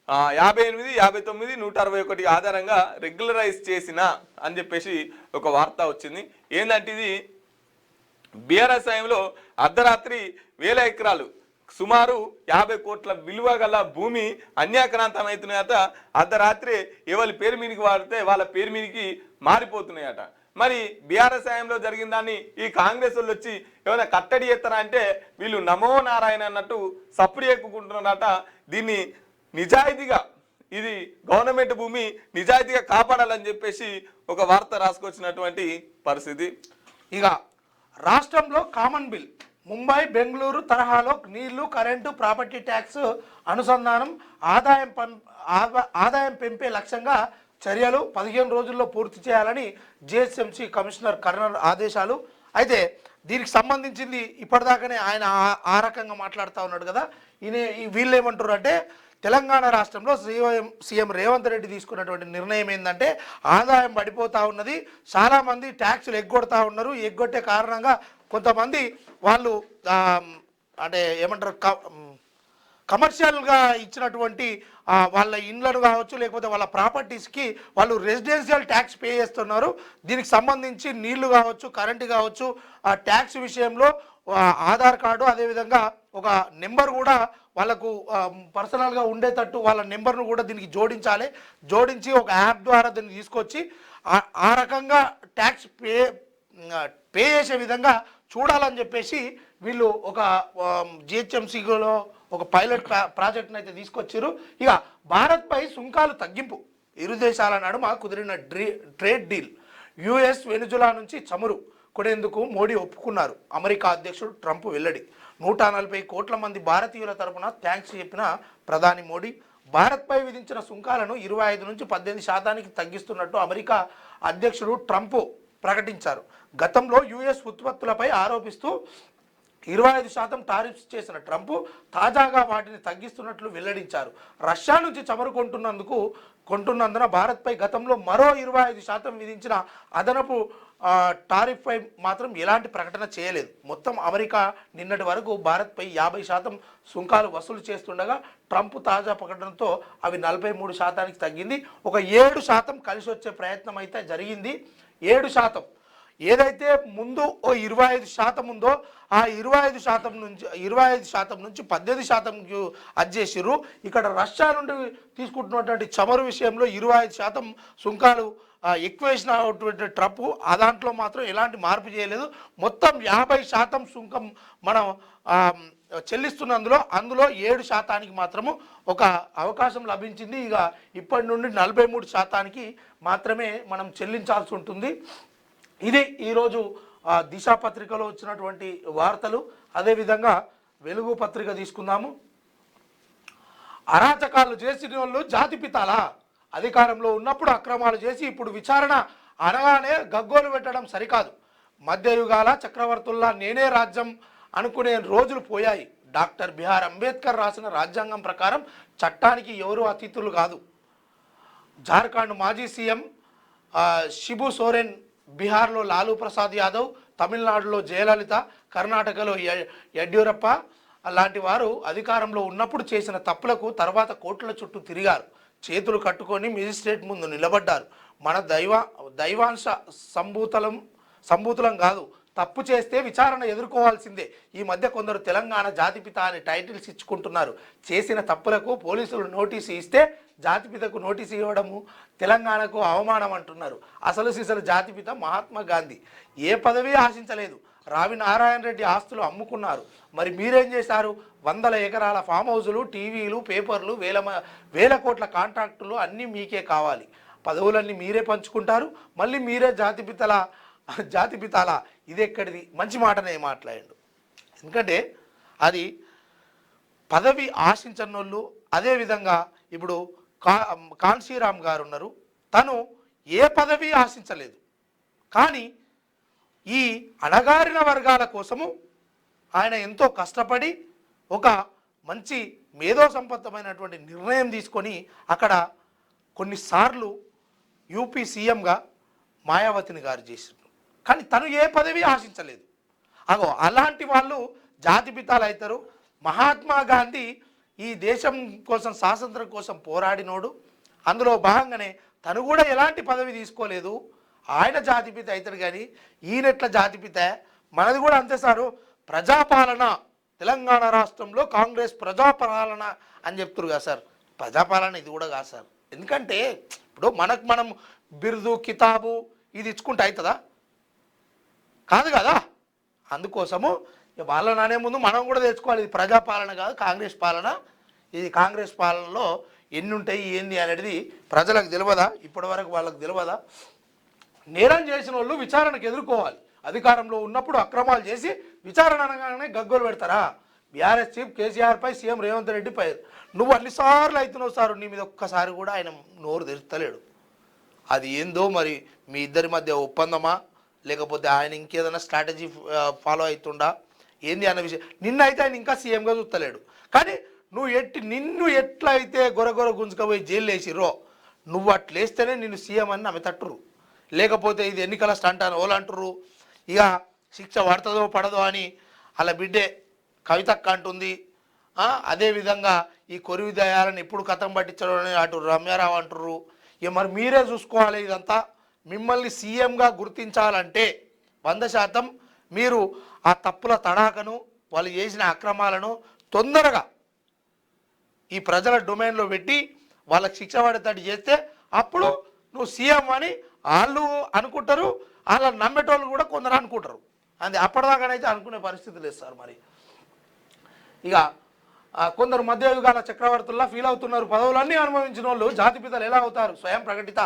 58, 59, 161 ఆధారంగా రెగ్యులరైజ్ చేసిన అని చెప్పేసి ఒక వార్త వచ్చింది. ఏంటంటే ఇది బీఆర్ఎస్ హయాంలో అర్ధరాత్రి 1000 ఎకరాలు, సుమారు 50 కోట్ల విలువ గల భూమి అన్యాక్రాంతమవుతున్నాయట. అర్ధరాత్రి ఎవరి పేరు మీదకి వాడితే వాళ్ళ పేరు మీదకి మారిపోతున్నాయట. మరి బీఆర్ఎస్ హయాంలో జరిగిన దాన్ని ఈ కాంగ్రెస్ వాళ్ళు వచ్చి ఏమైనా కట్టడి చేస్తారా అంటే వీళ్ళు నమో నారాయణ అన్నట్టు సప్పుడు ఎక్కుకుంటున్నారట. దీన్ని నిజాయితీగా, ఇది గవర్నమెంట్ భూమి, నిజాయితీగా కాపాడాలని చెప్పేసి ఒక వార్త రాసుకొచ్చినటువంటి పరిస్థితి. ఇక రాష్ట్రంలో కామన్ బిల్ ముంబై బెంగళూరు తరహాలో నీళ్లు కరెంటు ప్రాపర్టీ ట్యాక్స్ అనుసంధానం ఆదాయం పెంపే లక్ష్యంగా చర్యలు 15 రోజుల్లో పూర్తి చేయాలని జిహెచ్ఎంసీ కమిషనర్ కర్నల్ ఆదేశాలు. అయితే దీనికి సంబంధించింది ఇప్పటిదాకానే ఆయన ఆ రకంగా మాట్లాడుతూ ఉన్నాడు కదా. వీళ్ళు ఏమంటారు అంటే తెలంగాణ రాష్ట్రంలో సీఎం రేవంత్ రెడ్డి తీసుకున్నటువంటి నిర్ణయం ఏంటంటే ఆదాయం పడిపోతూ ఉన్నది, చాలామంది ట్యాక్సులు ఎగ్గొడతా ఉన్నారు. ఎగ్గొట్టే కారణంగా కొంతమంది వాళ్ళు అంటే ఏమంటారు కమర్షియల్గా ఇచ్చినటువంటి వాళ్ళ ఇండ్లను కావచ్చు లేకపోతే వాళ్ళ ప్రాపర్టీస్కి వాళ్ళు రెసిడెన్షియల్ ట్యాక్స్ పే చేస్తున్నారు. దీనికి సంబంధించి నీళ్లు కావచ్చు కరెంటు కావచ్చు ఆ ట్యాక్స్ విషయంలో ఆధార్ కార్డు అదేవిధంగా ఒక నెంబర్ కూడా వాళ్ళకు పర్సనల్గా ఉండేటట్టు వాళ్ళ నెంబర్ను కూడా దీనికి జోడించి ఒక యాప్ ద్వారా దీన్ని తీసుకొచ్చి ఆ రకంగా ట్యాక్స్ పే చేసే విధంగా చూడాలని చెప్పేసి వీళ్ళు ఒక జిహెచ్ఎంసీలో ఒక పైలట్ ప్రాజెక్ట్ని అయితే తీసుకొచ్చారు. ఇక భారత్పై సుంకాలు తగ్గింపు ఇరు దేశాల నడుమ కుదిరిన ట్రేడ్ డీల్. యుఎస్ వెనుజులా నుంచి చమురు కొనేందుకు మోడీ ఒప్పుకున్నారు. అమెరికా అధ్యక్షుడు ట్రంప్ వెల్లడి. 140 కోట్ల మంది భారతీయుల తరపున థ్యాంక్స్ చెప్పిన ప్రధాని మోడీ. భారత్పై విధించిన సుంకాలను 25 నుంచి 18% తగ్గిస్తున్నట్టు అమెరికా అధ్యక్షుడు ట్రంప్ ప్రకటించారు. గతంలో యుఎస్ ఉత్పత్తులపై ఆరోపిస్తూ 25% టారిఫ్స్ చేసిన ట్రంప్ తాజాగా వాటిని తగ్గిస్తున్నట్లు వెల్లడించారు. రష్యా నుంచి చమురు కొంటున్నందున భారత్పై గతంలో మరో 25% విధించిన అదనపు టారిఫ్పై మాత్రం ఎలాంటి ప్రకటన చేయలేదు. మొత్తం అమెరికా నిన్నటి వరకు భారత్పై 50% సుంకాలు వసూలు చేస్తుండగా ట్రంప్ తాజా ప్రకటనతో అవి 43%కి తగ్గింది. ఒక 7% కలిసి వచ్చే ప్రయత్నం అయితే జరిగింది. 7% ఏదైతే ముందు ఓ 25% ఉందో ఆ 25% నుంచి 18% అది చేసిర్రు. ఇక్కడ రష్యా నుండి తీసుకుంటున్నటువంటి చమురు విషయంలో 25% సుంకాలు ఎక్కువ వేసినటువంటి ట్రంప్ ఆ దాంట్లో మాత్రం ఎలాంటి మార్పు చేయలేదు. మొత్తం 50% సుంకం మనం చెల్లిస్తున్నందులో 7%కి మాత్రము ఒక అవకాశం లభించింది. ఇక ఇప్పటి నుండి 43%కి మాత్రమే మనం చెల్లించాల్సి ఉంటుంది. ఇది ఈరోజు దిశ పత్రికలో వచ్చినటువంటి వార్తలు. అదేవిధంగా వెలుగు పత్రిక తీసుకుందాము. అరాచకాలు చేసిన వాళ్ళు జాతిపితాలా? అధికారంలో ఉన్నప్పుడు అక్రమాలు చేసి ఇప్పుడు విచారణ అనగానే గగ్గోలు పెట్టడం సరికాదు. మధ్యయుగాల చక్రవర్తుల్లా నేనే రాజ్యం అనుకునే రోజులు పోయాయి. డాక్టర్ బిఆర్ అంబేద్కర్ రాసిన రాజ్యాంగం ప్రకారం చట్టానికి ఎవరు అతిథులు కాదు. జార్ఖండ్ మాజీ సీఎం శిబు సోరెన్, బీహార్లో లాలూ ప్రసాద్ యాదవ్, తమిళనాడులో జయలలిత, కర్ణాటకలో యడ్యూరప్ప లాంటి వారు అధికారంలో ఉన్నప్పుడు చేసిన తప్పులకు తర్వాత కోర్టుల చుట్టూ తిరిగారు. చేతులు కట్టుకొని మెజిస్ట్రేట్ ముందు నిలబడ్డారు. మన దైవాంశ సంభూతులం కాదు, తప్పు చేస్తే విచారణ ఎదుర్కోవాల్సిందే. ఈ మధ్య కొందరు తెలంగాణ జాతిపిత అని టైటిల్స్ ఇచ్చుకుంటున్నారు. చేసిన తప్పులకు పోలీసులు నోటీసు ఇస్తే జాతిపితకు నోటీసు ఇవ్వడము తెలంగాణకు అవమానం అంటున్నారు. అసలు సిసలు జాతిపిత మహాత్మా గాంధీ ఏ పదవి ఆశించలేదు. రావి నారాయణ రెడ్డి ఆస్తులు అమ్ముకున్నారు. మరి మీరేం చేశారు? 100 ఎకరాల ఫామ్ హౌజులు, టీవీలు, పేపర్లు, వేల కోట్ల కాంట్రాక్టులు అన్నీ మీకే కావాలి. పదవులన్నీ మీరే పంచుకుంటారు. మళ్ళీ మీరే జాతిపితాలా? ఇది ఎక్కడిది? మంచి మాటనే మాట్లాడండు. ఎందుకంటే అది పదవి ఆశించని వాళ్ళు. అదేవిధంగా ఇప్పుడు కాన్సీరామ్ గారు ఉన్నారు, తను ఏ పదవి ఆశించలేదు. కానీ ఈ అణగారిన వర్గాల కోసము ఆయన ఎంతో కష్టపడి ఒక మంచి మేధో సంపత్తమైనటువంటి నిర్ణయం తీసుకొని అక్కడ కొన్నిసార్లు యూపీ సీఎంగా మాయావతిని గారు చేసిండ్రు. కానీ తను ఏ పదవి ఆశించలేదు. అలాంటి వాళ్ళు జాతిపితాలు అవుతారు. మహాత్మా గాంధీ ఈ దేశం కోసం స్వాతంత్రం కోసం పోరాడినోడు. అందులో భాగంగానే తను కూడా ఎలాంటి పదవి తీసుకోలేదు. ఆయన జాతిపిత అవుతాడు. కానీ ఈయనెట్ల జాతిపిత? మనది కూడా అంతే సారు. ప్రజాపాలన, తెలంగాణ రాష్ట్రంలో కాంగ్రెస్ ప్రజాపాలన అని చెప్తారు కదా సార్. ప్రజాపాలన ఇది కూడా కాదు సార్. ఎందుకంటే ఇప్పుడు మనం బిరుదు కితాబు ఇది ఇచ్చుకుంటే అవుతుందా? కాదు కదా. అందుకోసము వాళ్ళని అనే ముందు మనం కూడా తెచ్చుకోవాలి. ఇది ప్రజాపాలన కాదు, కాంగ్రెస్ పాలన. ఇది కాంగ్రెస్ పాలనలో ఎన్ని ఉంటాయి ఏంది అనేది ప్రజలకు తెలియదా? ఇప్పటి వరకు వాళ్ళకు తెలియదా? నేరం చేసిన వాళ్ళు విచారణకు ఎదుర్కోవాలి. అధికారంలో ఉన్నప్పుడు అక్రమాలు చేసి విచారణ అనగానే గగ్గోలు పెడతారా? బీఆర్ఎస్ చీఫ్ కేసీఆర్పై సీఎం రేవంత్ రెడ్డిపై నువ్వు అన్నిసార్లు అవుతున్నావు సార్, నీ మీద ఒక్కసారి కూడా ఆయన నోరు తెరుస్తలేడు. అది ఏందో మరి మీ ఇద్దరి మధ్య ఒప్పందమా, లేకపోతే ఆయన ఇంకేదైనా స్ట్రాటజీ ఫాలో అవుతుండా ఏంది అన్న విషయం. నిన్నైతే ఆయన ఇంకా సీఎంగా చూస్తలేడు. కానీ నిన్ను ఎట్లా అయితే గొరగొర గుంజుకపోయి జైలు వేసిర్రో నువ్వు అట్లేస్తేనే నిన్ను సీఎం అని నమ్మి తట్టురు. లేకపోతే ఇది ఎన్నికల స్టంట్ అని వాళ్ళు అంటుర్రు. ఇక శిక్ష పడుతుందో పడదో అని అలా బిడ్డే కవితక్క అంటుంది. అదేవిధంగా ఈ కొరివి దయాలను ఎప్పుడు కథం పట్టించడం అని అటు రమ్యారావు అంటుర్రు. ఇక మరి మీరే చూసుకోవాలి ఇదంతా. మిమ్మల్ని సీఎంగా గుర్తించాలంటే 100% మీరు ఆ తప్పుల తడాకను, వాళ్ళు చేసిన అక్రమాలను తొందరగా ఈ ప్రజల డొమైన్లో పెట్టి వాళ్ళకి శిక్ష పడేటట్టు చేస్తే అప్పుడు నువ్వు సీఎం అని వాళ్ళు అనుకుంటారు. వాళ్ళని నమ్మేటోళ్ళు కూడా కొందరు అనుకుంటారు. అది అప్పటిదాకానైతే అనుకునే పరిస్థితి లేదు సార్. మరి ఇక కొందరు మధ్యయుగాల చక్రవర్తుల్లా ఫీల్ అవుతున్నారు. పదవులన్నీ అనుభవించిన వాళ్ళు జాతిపితలు ఎలా అవుతారు? స్వయం ప్రకటిత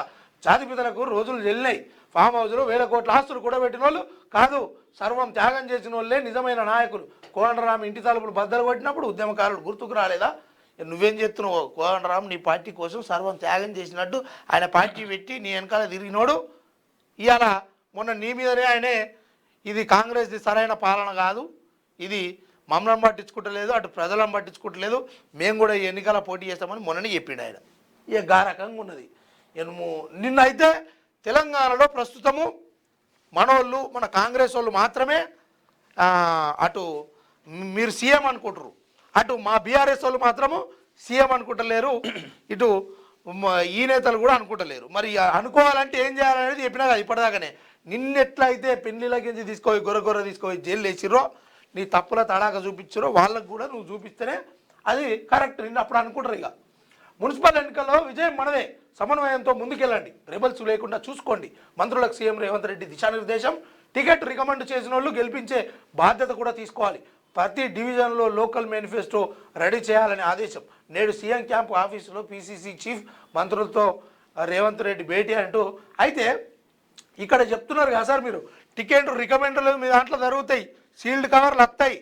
జాతిపితలకు రోజులు వెళ్ళినాయి. ఫామ్ హౌస్లో 1000 కోట్ల ఆస్తులు కూడబెట్టిన వాళ్ళు కాదు, సర్వం త్యాగం చేసిన వాళ్ళే నిజమైన నాయకులు. కోదండరాం ఇంటి తలుపులు బద్దలు కొట్టినప్పుడు ఉద్యమకారులు గుర్తుకు రాలేదా? నువ్వేం చెప్తున్నావు? కోదండరాం నీ పార్టీ కోసం సర్వం త్యాగం చేసినట్టు ఆయన పార్టీ పెట్టి నీ వెనకాల తిరిగినోడు ఇవాళ మొన్న నీ మీదనే ఆయనే ఇది కాంగ్రెస్ది సరైన పాలన కాదు, ఇది మమ్మల్ని పట్టించుకుంటలేదు, అటు ప్రజలను పట్టించుకుంటలేదు, మేము కూడా ఈ ఎన్నికల పోటీ చేస్తామని మొన్ననే చెప్పిండు ఆయన. ఇక గారకంగా ఉన్నది. నిన్నైతే తెలంగాణలో ప్రస్తుతము మనోళ్ళు, మన కాంగ్రెస్ వాళ్ళు మాత్రమే అటు మీరు సీఎం అనుకుంటారు, అటు మా బీఆర్ఎస్ వాళ్ళు మాత్రము సీఎం అనుకుంటలేరు, ఇటు ఈ నేతలు కూడా అనుకుంటలేరు. మరి అనుకోవాలంటే ఏం చేయాలనేది చెప్పినా కదా ఇప్పటిదాకానే. నిన్నెట్లయితే పెళ్లిళ్ళకి తీసుకోయి గొర్రె తీసుకోయి జైలు వేసిర్రో, నీ తప్పుల తడాక చూపించారో వాళ్ళకు కూడా నువ్వు చూపిస్తేనే అది కరెక్ట్. నిన్న అప్పుడు అనుకుంటారు. ఇక మున్సిపల్ ఎన్నికల్లో విజయం మనదే, సమన్వయంతో ముందుకెళ్ళండి, రెబల్స్ లేకుండా చూసుకోండి. మంత్రులకు సీఎం రేవంత్ రెడ్డి దిశానిర్దేశం. టికెట్ రికమెండ్ చేసిన వాళ్ళు గెలిపించే బాధ్యత కూడా తీసుకోవాలి. ప్రతి డివిజన్లో లోకల్ మేనిఫెస్టో రెడీ చేయాలని ఆదేశం. నేడు సీఎం క్యాంపు ఆఫీసులో పీసీసీ చీఫ్ మంత్రులతో రేవంత్ రెడ్డి భేటీ అంటూ. అయితే ఇక్కడ చెప్తున్నారు కదా సార్, మీరు టికెట్ రికమెండర్లు మీ దాంట్లో జరుగుతాయి, సీల్డ్ కవర్లు వస్తాయి.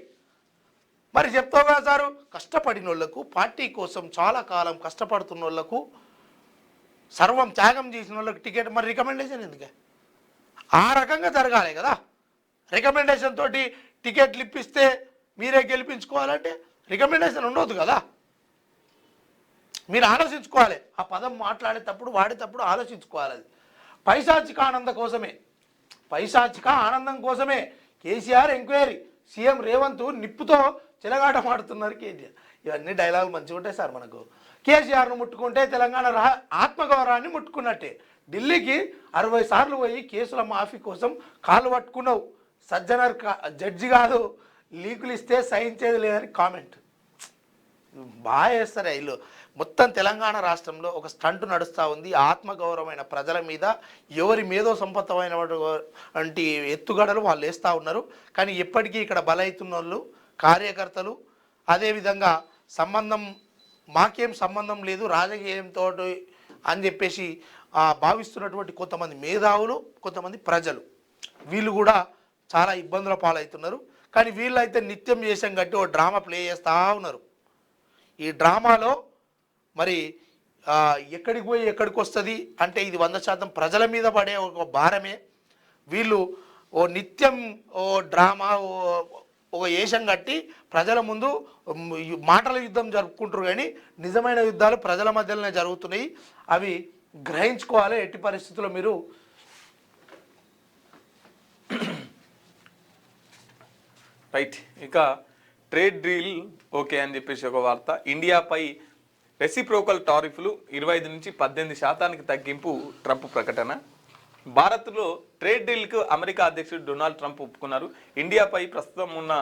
మరి చెప్తావు కదా సారు, కష్టపడిన వాళ్ళకు, పార్టీ కోసం చాలా కాలం కష్టపడుతున్న వాళ్ళకు, సర్వం త్యాగం చేసిన వాళ్ళకి టికెట్, మరి రికమెండేషన్ ఎందుకే? ఆ రకంగా జరగాలి కదా. రికమెండేషన్ తోటి టికెట్లు ఇప్పిస్తే మీరే గెలిపించుకోవాలంటే రికమెండేషన్ ఉండవద్దు కదా. మీరు ఆలోచించుకోవాలి. ఆ పదం మాట్లాడేటప్పుడు వాడేటప్పుడు ఆలోచించుకోవాలి. అది పైశాచిక ఆనందం కోసమే, పైశాచిక ఆనందం కోసమే కేసీఆర్ ఎంక్వైరీ, సీఎం రేవంత్ నిప్పుతో చెలగాట మాడుతున్నారు కేటీఆర్. ఇవన్నీ డైలాగులు మంచిగా ఉంటాయి సార్. మనకు కేసీఆర్ను ముట్టుకుంటే తెలంగాణ ఆత్మగౌరవాన్ని ముట్టుకున్నట్టే. ఢిల్లీకి 60 సార్లు పోయి కేసుల మాఫీ కోసం కాలు పట్టుకున్నావు. సజ్జనర్ జడ్జి కాదు, లీకులు ఇస్తే సహించేది లేదని కామెంట్ బాగా చేస్తారు. వీళ్ళు మొత్తం తెలంగాణ రాష్ట్రంలో ఒక స్టంట్ నడుస్తూ ఉంది. ఆత్మగౌరవమైన ప్రజల మీద ఎవరి మేధో సంపత్తమైనటువంటి ఎత్తుగడలు వాళ్ళు వేస్తూ ఉన్నారు. కానీ ఎప్పటికీ ఇక్కడ బలవుతున్న వాళ్ళు కార్యకర్తలు, అదేవిధంగా మాకేం సంబంధం లేదు రాజకీయంతో అని చెప్పేసి భావిస్తున్నటువంటి కొంతమంది మేధావులు, కొంతమంది ప్రజలు, వీళ్ళు కూడా చాలా ఇబ్బందుల పాలవుతున్నారు. కానీ వీళ్ళైతే నిత్యం చేసాం కట్టి ఓ డ్రామా ప్లే చేస్తూ ఉన్నారు. ఈ డ్రామాలో మరి ఎక్కడికి పోయి ఎక్కడికి వస్తుంది అంటే ఇది 100% ప్రజల మీద పడే ఒక భారమే. వీళ్ళు ఓ నిత్యం ఓ డ్రామా ఒక ఏషం కట్టి ప్రజల ముందు మాటల యుద్ధం జరుపుకుంటారు. కానీ నిజమైన యుద్ధాలు ప్రజల మధ్యలోనే జరుగుతున్నాయి. అవి గ్రహించుకోవాలి ఎట్టి పరిస్థితుల్లో మీరు. రైట్. ఇక ట్రేడ్ డీల్ ఓకే అని చెప్పేసి ఒక వార్త. ఇండియాపై రెసిప్రోకల్ టారిఫ్లు 25 నుంచి 18% తగ్గింపు ట్రంప్ ప్రకటన. భారత్లో ట్రేడ్ డీల్కు అమెరికా అధ్యక్షుడు డొనాల్డ్ ట్రంప్ ఒప్పుకున్నారు. ఇండియాపై ప్రస్తుతం ఉన్న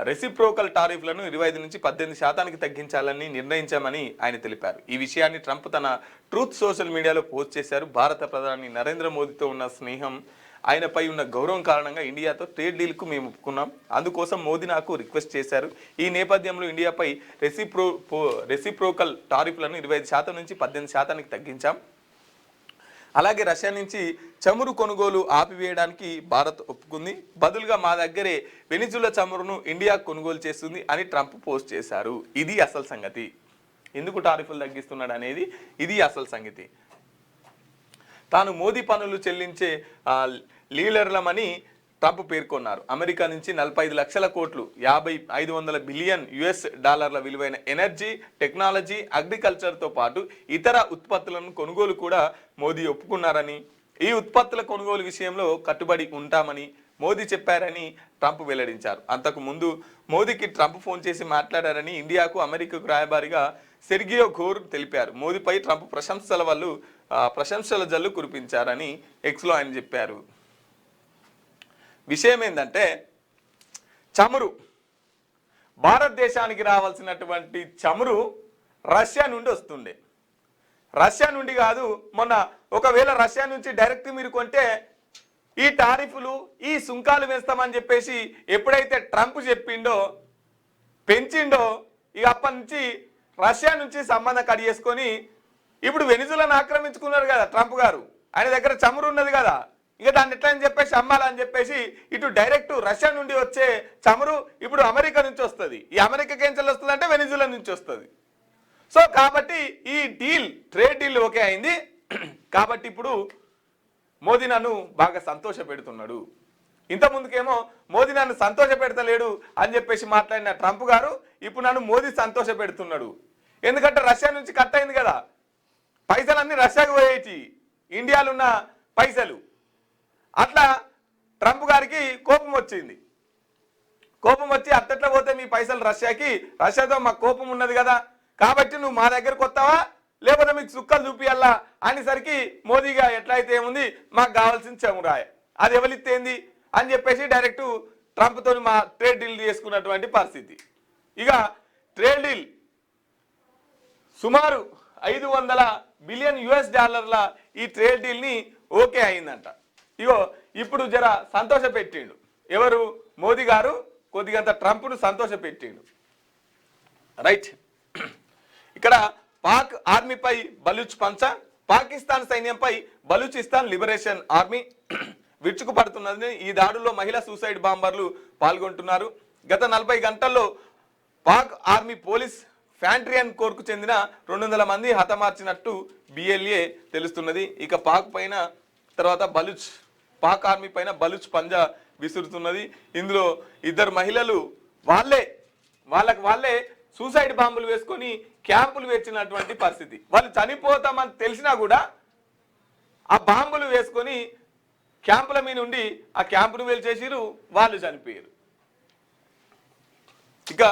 రెసిప్రోకల్ టారిఫ్లను 25 నుంచి 18% తగ్గించాలని నిర్ణయించామని ఆయన తెలిపారు. ఈ విషయాన్ని ట్రంప్ తన ట్రూత్ సోషల్ మీడియాలో పోస్ట్ చేశారు. భారత ప్రధాని నరేంద్ర మోదీతో ఉన్న స్నేహం, ఆయనపై ఉన్న గౌరవం కారణంగా ఇండియాతో ట్రేడ్ డీల్కు మేము ఒప్పుకున్నాం. అందుకోసం మోదీ నాకు రిక్వెస్ట్ చేశారు. ఈ నేపథ్యంలో ఇండియాపై రెసిప్రోకల్ టారిఫ్లను 25% నుంచి 18% తగ్గించాం. అలాగే రష్యా నుంచి చమురు కొనుగోలు ఆపివేయడానికి భారత్ ఒప్పుకుంది. బదులుగా మా దగ్గరే వెనిజులా చమురును ఇండియా కొనుగోలు చేస్తుంది అని ట్రంప్ పోస్ట్ చేశారు. ఇది అసలు సంగతి. ఎందుకు టారిఫ్లు తగ్గిస్తున్నాడు అనేది ఇది అసలు సంగతి. తాను మోదీ పనులు చెల్లించే లీడర్లమని ట్రంప్ పేర్కొన్నారు. అమెరికా నుంచి 45 లక్షల కోట్లు 500 బిలియన్ US డాలర్ల విలువైన ఎనర్జీ, టెక్నాలజీ, అగ్రికల్చర్తో పాటు ఇతర ఉత్పత్తులను కొనుగోలు కూడా మోదీ ఒప్పుకున్నారని, ఈ ఉత్పత్తుల కొనుగోలు విషయంలో కట్టుబడి ఉంటామని మోదీ చెప్పారని ట్రంప్ వెల్లడించారు. అంతకు ముందు మోదీకి ట్రంప్ ఫోన్ చేసి మాట్లాడారని ఇండియాకు అమెరికాకు రాయబారిగా సెర్గియో ఘోర్ తెలిపారు. మోదీపై ట్రంప్ ప్రశంసల జల్లు కురిపించారని ఎక్స్లో ఆయన చెప్పారు. విషయం ఏంటంటే చమురు, భారతదేశానికి రావాల్సినటువంటి చమురు రష్యా నుండి వస్తుండే. రష్యా నుండి కాదు, మొన్న ఒకవేళ రష్యా నుంచి డైరెక్ట్ మీరు కొంటే ఈ టారిఫ్లు, ఈ సుంకాలు వేస్తామని చెప్పేసి ఎప్పుడైతే ట్రంప్ చెప్పిండో, పెంచిండో, ఇక అప్పటి నుంచి రష్యా నుంచి సంబంధం కట్ చేసుకొని ఇప్పుడు వెనిజులాను ఆక్రమించుకున్నారు కదా ట్రంప్ గారు. ఆయన దగ్గర చమురు ఉన్నది కదా, ఇక దాన్ని ఎట్లా అని చెప్పేసి అమ్మాలని చెప్పేసి ఇటు డైరెక్ట్ రష్యా నుండి వచ్చే చమురు ఇప్పుడు అమెరికా నుంచి వస్తుంది. ఈ అమెరికాకి ఏం వస్తుంది అంటే వెనిజులా నుంచి వస్తుంది. సో కాబట్టి ఈ ట్రేడ్ డీల్ ఓకే అయింది. కాబట్టి ఇప్పుడు మోదీ నన్ను బాగా సంతోష పెడుతున్నాడు. ఇంతకుముందుకేమో మోదీ నన్ను సంతోష పెడతలేడు అని చెప్పేసి మాట్లాడిన ట్రంప్ గారు ఇప్పుడు నన్ను మోదీ సంతోష పెడుతున్నాడు. ఎందుకంటే రష్యా నుంచి కట్ అయింది కదా, పైసలన్నీ రష్యాకు పోయేటి, ఇండియాలో ఉన్న పైసలు. అట్లా ట్రంప్ గారికి కోపం వచ్చింది. కోపం వచ్చి అట్టట్లా పోతే మీ పైసలు రష్యాకి, రష్యాతో మాకు కోపం ఉన్నది కదా, కాబట్టి నువ్వు మా దగ్గరకు వస్తావా లేకపోతే మీకు సుక్కలు చూపియాలా అనేసరికి మోదీగా ఎట్లయితే ఏముంది, మాకు కావాల్సిన చమురాయ, అది ఎవరిస్తేంది అని చెప్పేసి డైరెక్ట్ ట్రంప్తో మా ట్రేడ్ డీల్ చేసుకున్నటువంటి పరిస్థితి. ఇక ట్రేడ్ డీల్ సుమారు 500 బిలియన్ US డాలర్ల ఈ ట్రేడ్ డీల్ని ఓకే అయిందంట. ఇగో ఇప్పుడు జర సంతోష పెట్టిండు ఎవరు, మోదీ గారు కొద్దిగంత ట్రంప్ను సంతోష పెట్టిండు. రైట్, ఇక్కడ పాక్ ఆర్మీపై బలూచ్ పంచ, పాకిస్తాన్ సైన్యంపై బలూచిస్తాన్ లిబరేషన్ ఆర్మీ విరుచుకుపడుతున్నది. ఈ దాడుల్లో మహిళా సూసైడ్ బాంబర్లు పాల్గొంటున్నారు. గత 40 గంటల్లో పాక్ ఆర్మీ పోలీస్ ఫ్యాంట్రియన్ కోర్కు చెందిన 200 మంది హతమార్చినట్టు BLA తెలుస్తున్నది. ఇక పాక్ ఆర్మీ పైన బలూచ్ పంజా విసురుతున్నది. ఇందులో 2 మహిళలు వాళ్ళే సూసైడ్ బాంబులు వేసుకొని క్యాంపులు వేసినటువంటి పరిస్థితి. వాళ్ళు చనిపోతామని తెలిసినా కూడా ఆ బాంబులు వేసుకొని క్యాంపుల మీద ఉండి ఆ క్యాంపును వేల్చేసిరు, వాళ్ళు చనిపోయారు. ఇక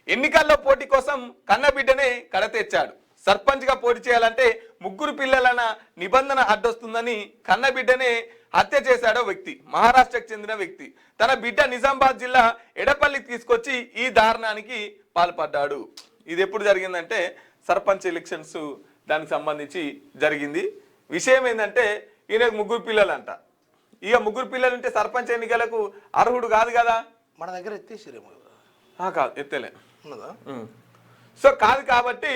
ఎన్నికల్లో పోటీ కోసం కన్నబిడ్డనే కడతెచ్చాడు. సర్పంచ్గా పోటీ చేయాలంటే 3 పిల్లలన్న నిబంధన అడ్డొస్తుందని కన్నబిడ్డనే హత్య చేశాడో వ్యక్తి, మహారాష్ట్రకు చెందిన వ్యక్తి. తన బిడ్డ నిజామాబాద్ జిల్లా ఎడపల్లికి తీసుకొచ్చి ఈ దారుణానికి పాల్పడ్డాడు. ఇది ఎప్పుడు జరిగిందంటే సర్పంచ్ ఎలక్షన్స్ దానికి సంబంధించి జరిగింది. విషయం ఏంటంటే ఈయనకు 3 పిల్లలంట. ఇక 3 పిల్లలు ఉంటే సర్పంచ్ ఎన్నికలకు అర్హుడు కాదు కదా. మన దగ్గర ఎత్తేసిరేమో కాదు, ఎత్తలే ఉన్నదా. సో కాదు కాబట్టి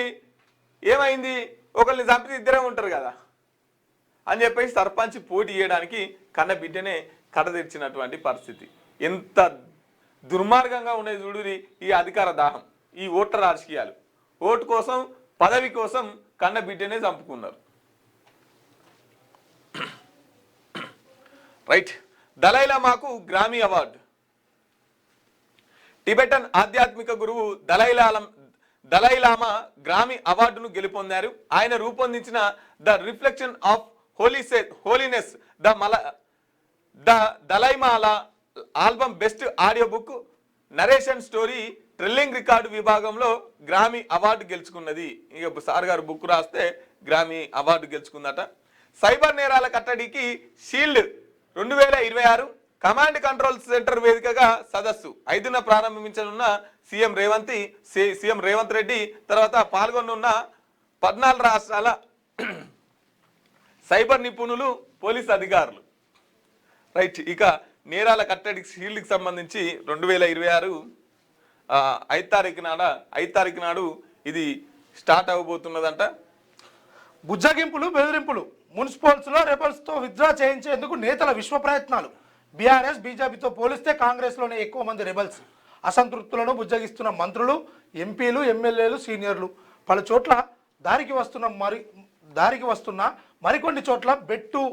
ఏమైంది, ఒకరిని చంపితే 2 ఉంటారు కదా అని చెప్పేసి సర్పంచ్ పోటీ చేయడానికి కన్న బిడ్డనే కడతెచ్చినటువంటి పరిస్థితి. ఎంత దుర్మార్గంగా ఉండేది చూడురి ఈ అధికార దాహం, ఈ ఓట్ల రాజకీయాలు. ఓటు కోసం, పదవి కోసం కన్న బిడ్డనే చంపుకున్నారు. రైట్, దలైలామాకు గ్రామీ అవార్డు. టిబెటన్ ఆధ్యాత్మిక గురువు దలైలామా గ్రామీ అవార్డును గెలుపొందారు. ఆయన రూపొందించిన the reflection of holiness the Dalai Lama album best audio book narration story telling record విభాగంలో గ్రామీ అవార్డు గెలుచుకున్నది. ఇక సార్ గారు బుక్ రాస్తే గ్రామీ అవార్డు గెలుచుకుందట. సైబర్ నేరాల కట్టడికి షీల్డ్ 2026 కమాండ్ కంట్రోల్ సెంటర్ వేదికగా సదస్సు 5న ప్రారంభించనున్న సీఎం రేవంత్ రెడ్డి తర్వాత పాల్గొనున్న 14 రాష్ట్రాల సైబర్ నిపుణులు, పోలీస్ అధికారులు. రైట్, ఇక నేరాల కట్టడి షీల్డ్కి సంబంధించి 2026 5 తారీఖు నాడు ఇది స్టార్ట్ అవ్వబోతున్నదంట. బుజ్జగింపులు, బెదిరింపులు మున్సిపల్స్లో రెబల్స్తో విత్డ్రా చేయించేందుకు నేతల విశ్వ ప్రయత్నాలు. బీఆర్ఎస్ బీజేపీతో పోలిస్తే కాంగ్రెస్లోనే ఎక్కువ మంది రెబల్స్. అసంతృప్తులను బుజ్జగిస్తున్న మంత్రులు, ఎంపీలు, ఎమ్మెల్యేలు, సీనియర్లు. పలు చోట్ల దారికి వస్తున్న మరికొన్ని చోట్ల బెట్టు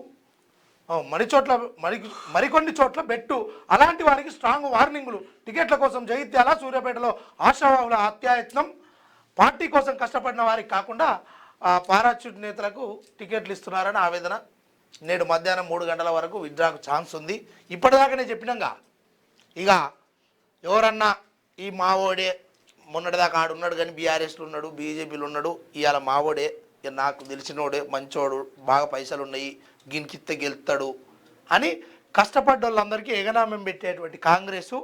మరికొన్ని చోట్ల బెట్టు. అలాంటి వారికి స్ట్రాంగ్ వార్నింగ్లు. టికెట్ల కోసం జగిత్యాల, సూర్యాపేటలో ఆశావాహుల హత్యాయత్నం. పార్టీ కోసం కష్టపడిన వారికి కాకుండా పారాచ్యూట్ నేతలకు టికెట్లు ఇస్తున్నారని ఆవేదన. నేడు మధ్యాహ్నం 3 గంటల వరకు విత్డ్రాకు ఛాన్స్ ఉంది. ఇప్పటిదాకానే చెప్పినాగా, ఇక ఎవరన్నా ఈ మావోడే మొన్నటిదాకా ఆడున్నాడు కానీ బీఆర్ఎస్లో ఉన్నాడు, బీజేపీలో ఉన్నాడు, ఇవాళ మావోడే, నాకు తెలిసినోడే, మంచోడు, బాగా పైసలు ఉన్నాయి, గిన్కిత్తే గెలుస్తాడు అని కష్టపడ్డ వాళ్ళందరికీ ఎగనామం పెట్టేటువంటి కాంగ్రెసు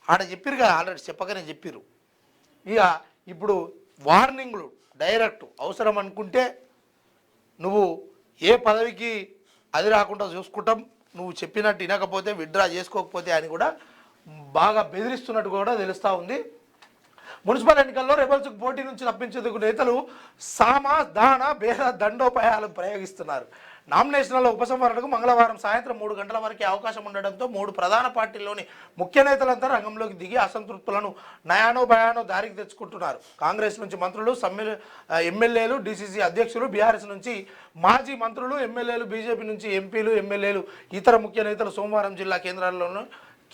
ఆడ చెప్పిరు కదా, ఆల్రెడీ చెప్పకనే చెప్పిరు. ఇక ఇప్పుడు వార్నింగ్లు డైరెక్ట్. అవసరం అనుకుంటే నువ్వు ఏ పదవికి అది రాకుండా చూసుకుంటాం, నువ్వు చెప్పినట్టు వినకపోతే విత్డ్రా చేసుకోకపోతే అని కూడా బాగా బెదిరిస్తున్నట్టు కూడా తెలుస్తూ ఉంది. మున్సిపల్ ఎన్నికల్లో రెబల్స్కు పోటీ నుంచి తప్పించేందుకు నేతలు సామ, దాన, భేద దండోపాయాలు ప్రయోగిస్తున్నారు. నామినేషన్ల ఉపసంహరణకు మంగళవారం సాయంత్రం 3 గంటల వరకే అవకాశం ఉండడంతో 3 ప్రధాన పార్టీల్లోని ముఖ్య నేతలంతా రంగంలోకి దిగి అసంతృప్తులను నయానో భయానో దారికి తెచ్చుకుంటున్నారు. కాంగ్రెస్ నుంచి మంత్రులు, ఎమ్మెల్యేలు, డీసీసీ అధ్యక్షులు, బీఆర్ఎస్ నుంచి మాజీ మంత్రులు, ఎమ్మెల్యేలు, బీజేపీ నుంచి ఎంపీలు, ఎమ్మెల్యేలు, ఇతర ముఖ్య నేతలు సోమవారం జిల్లా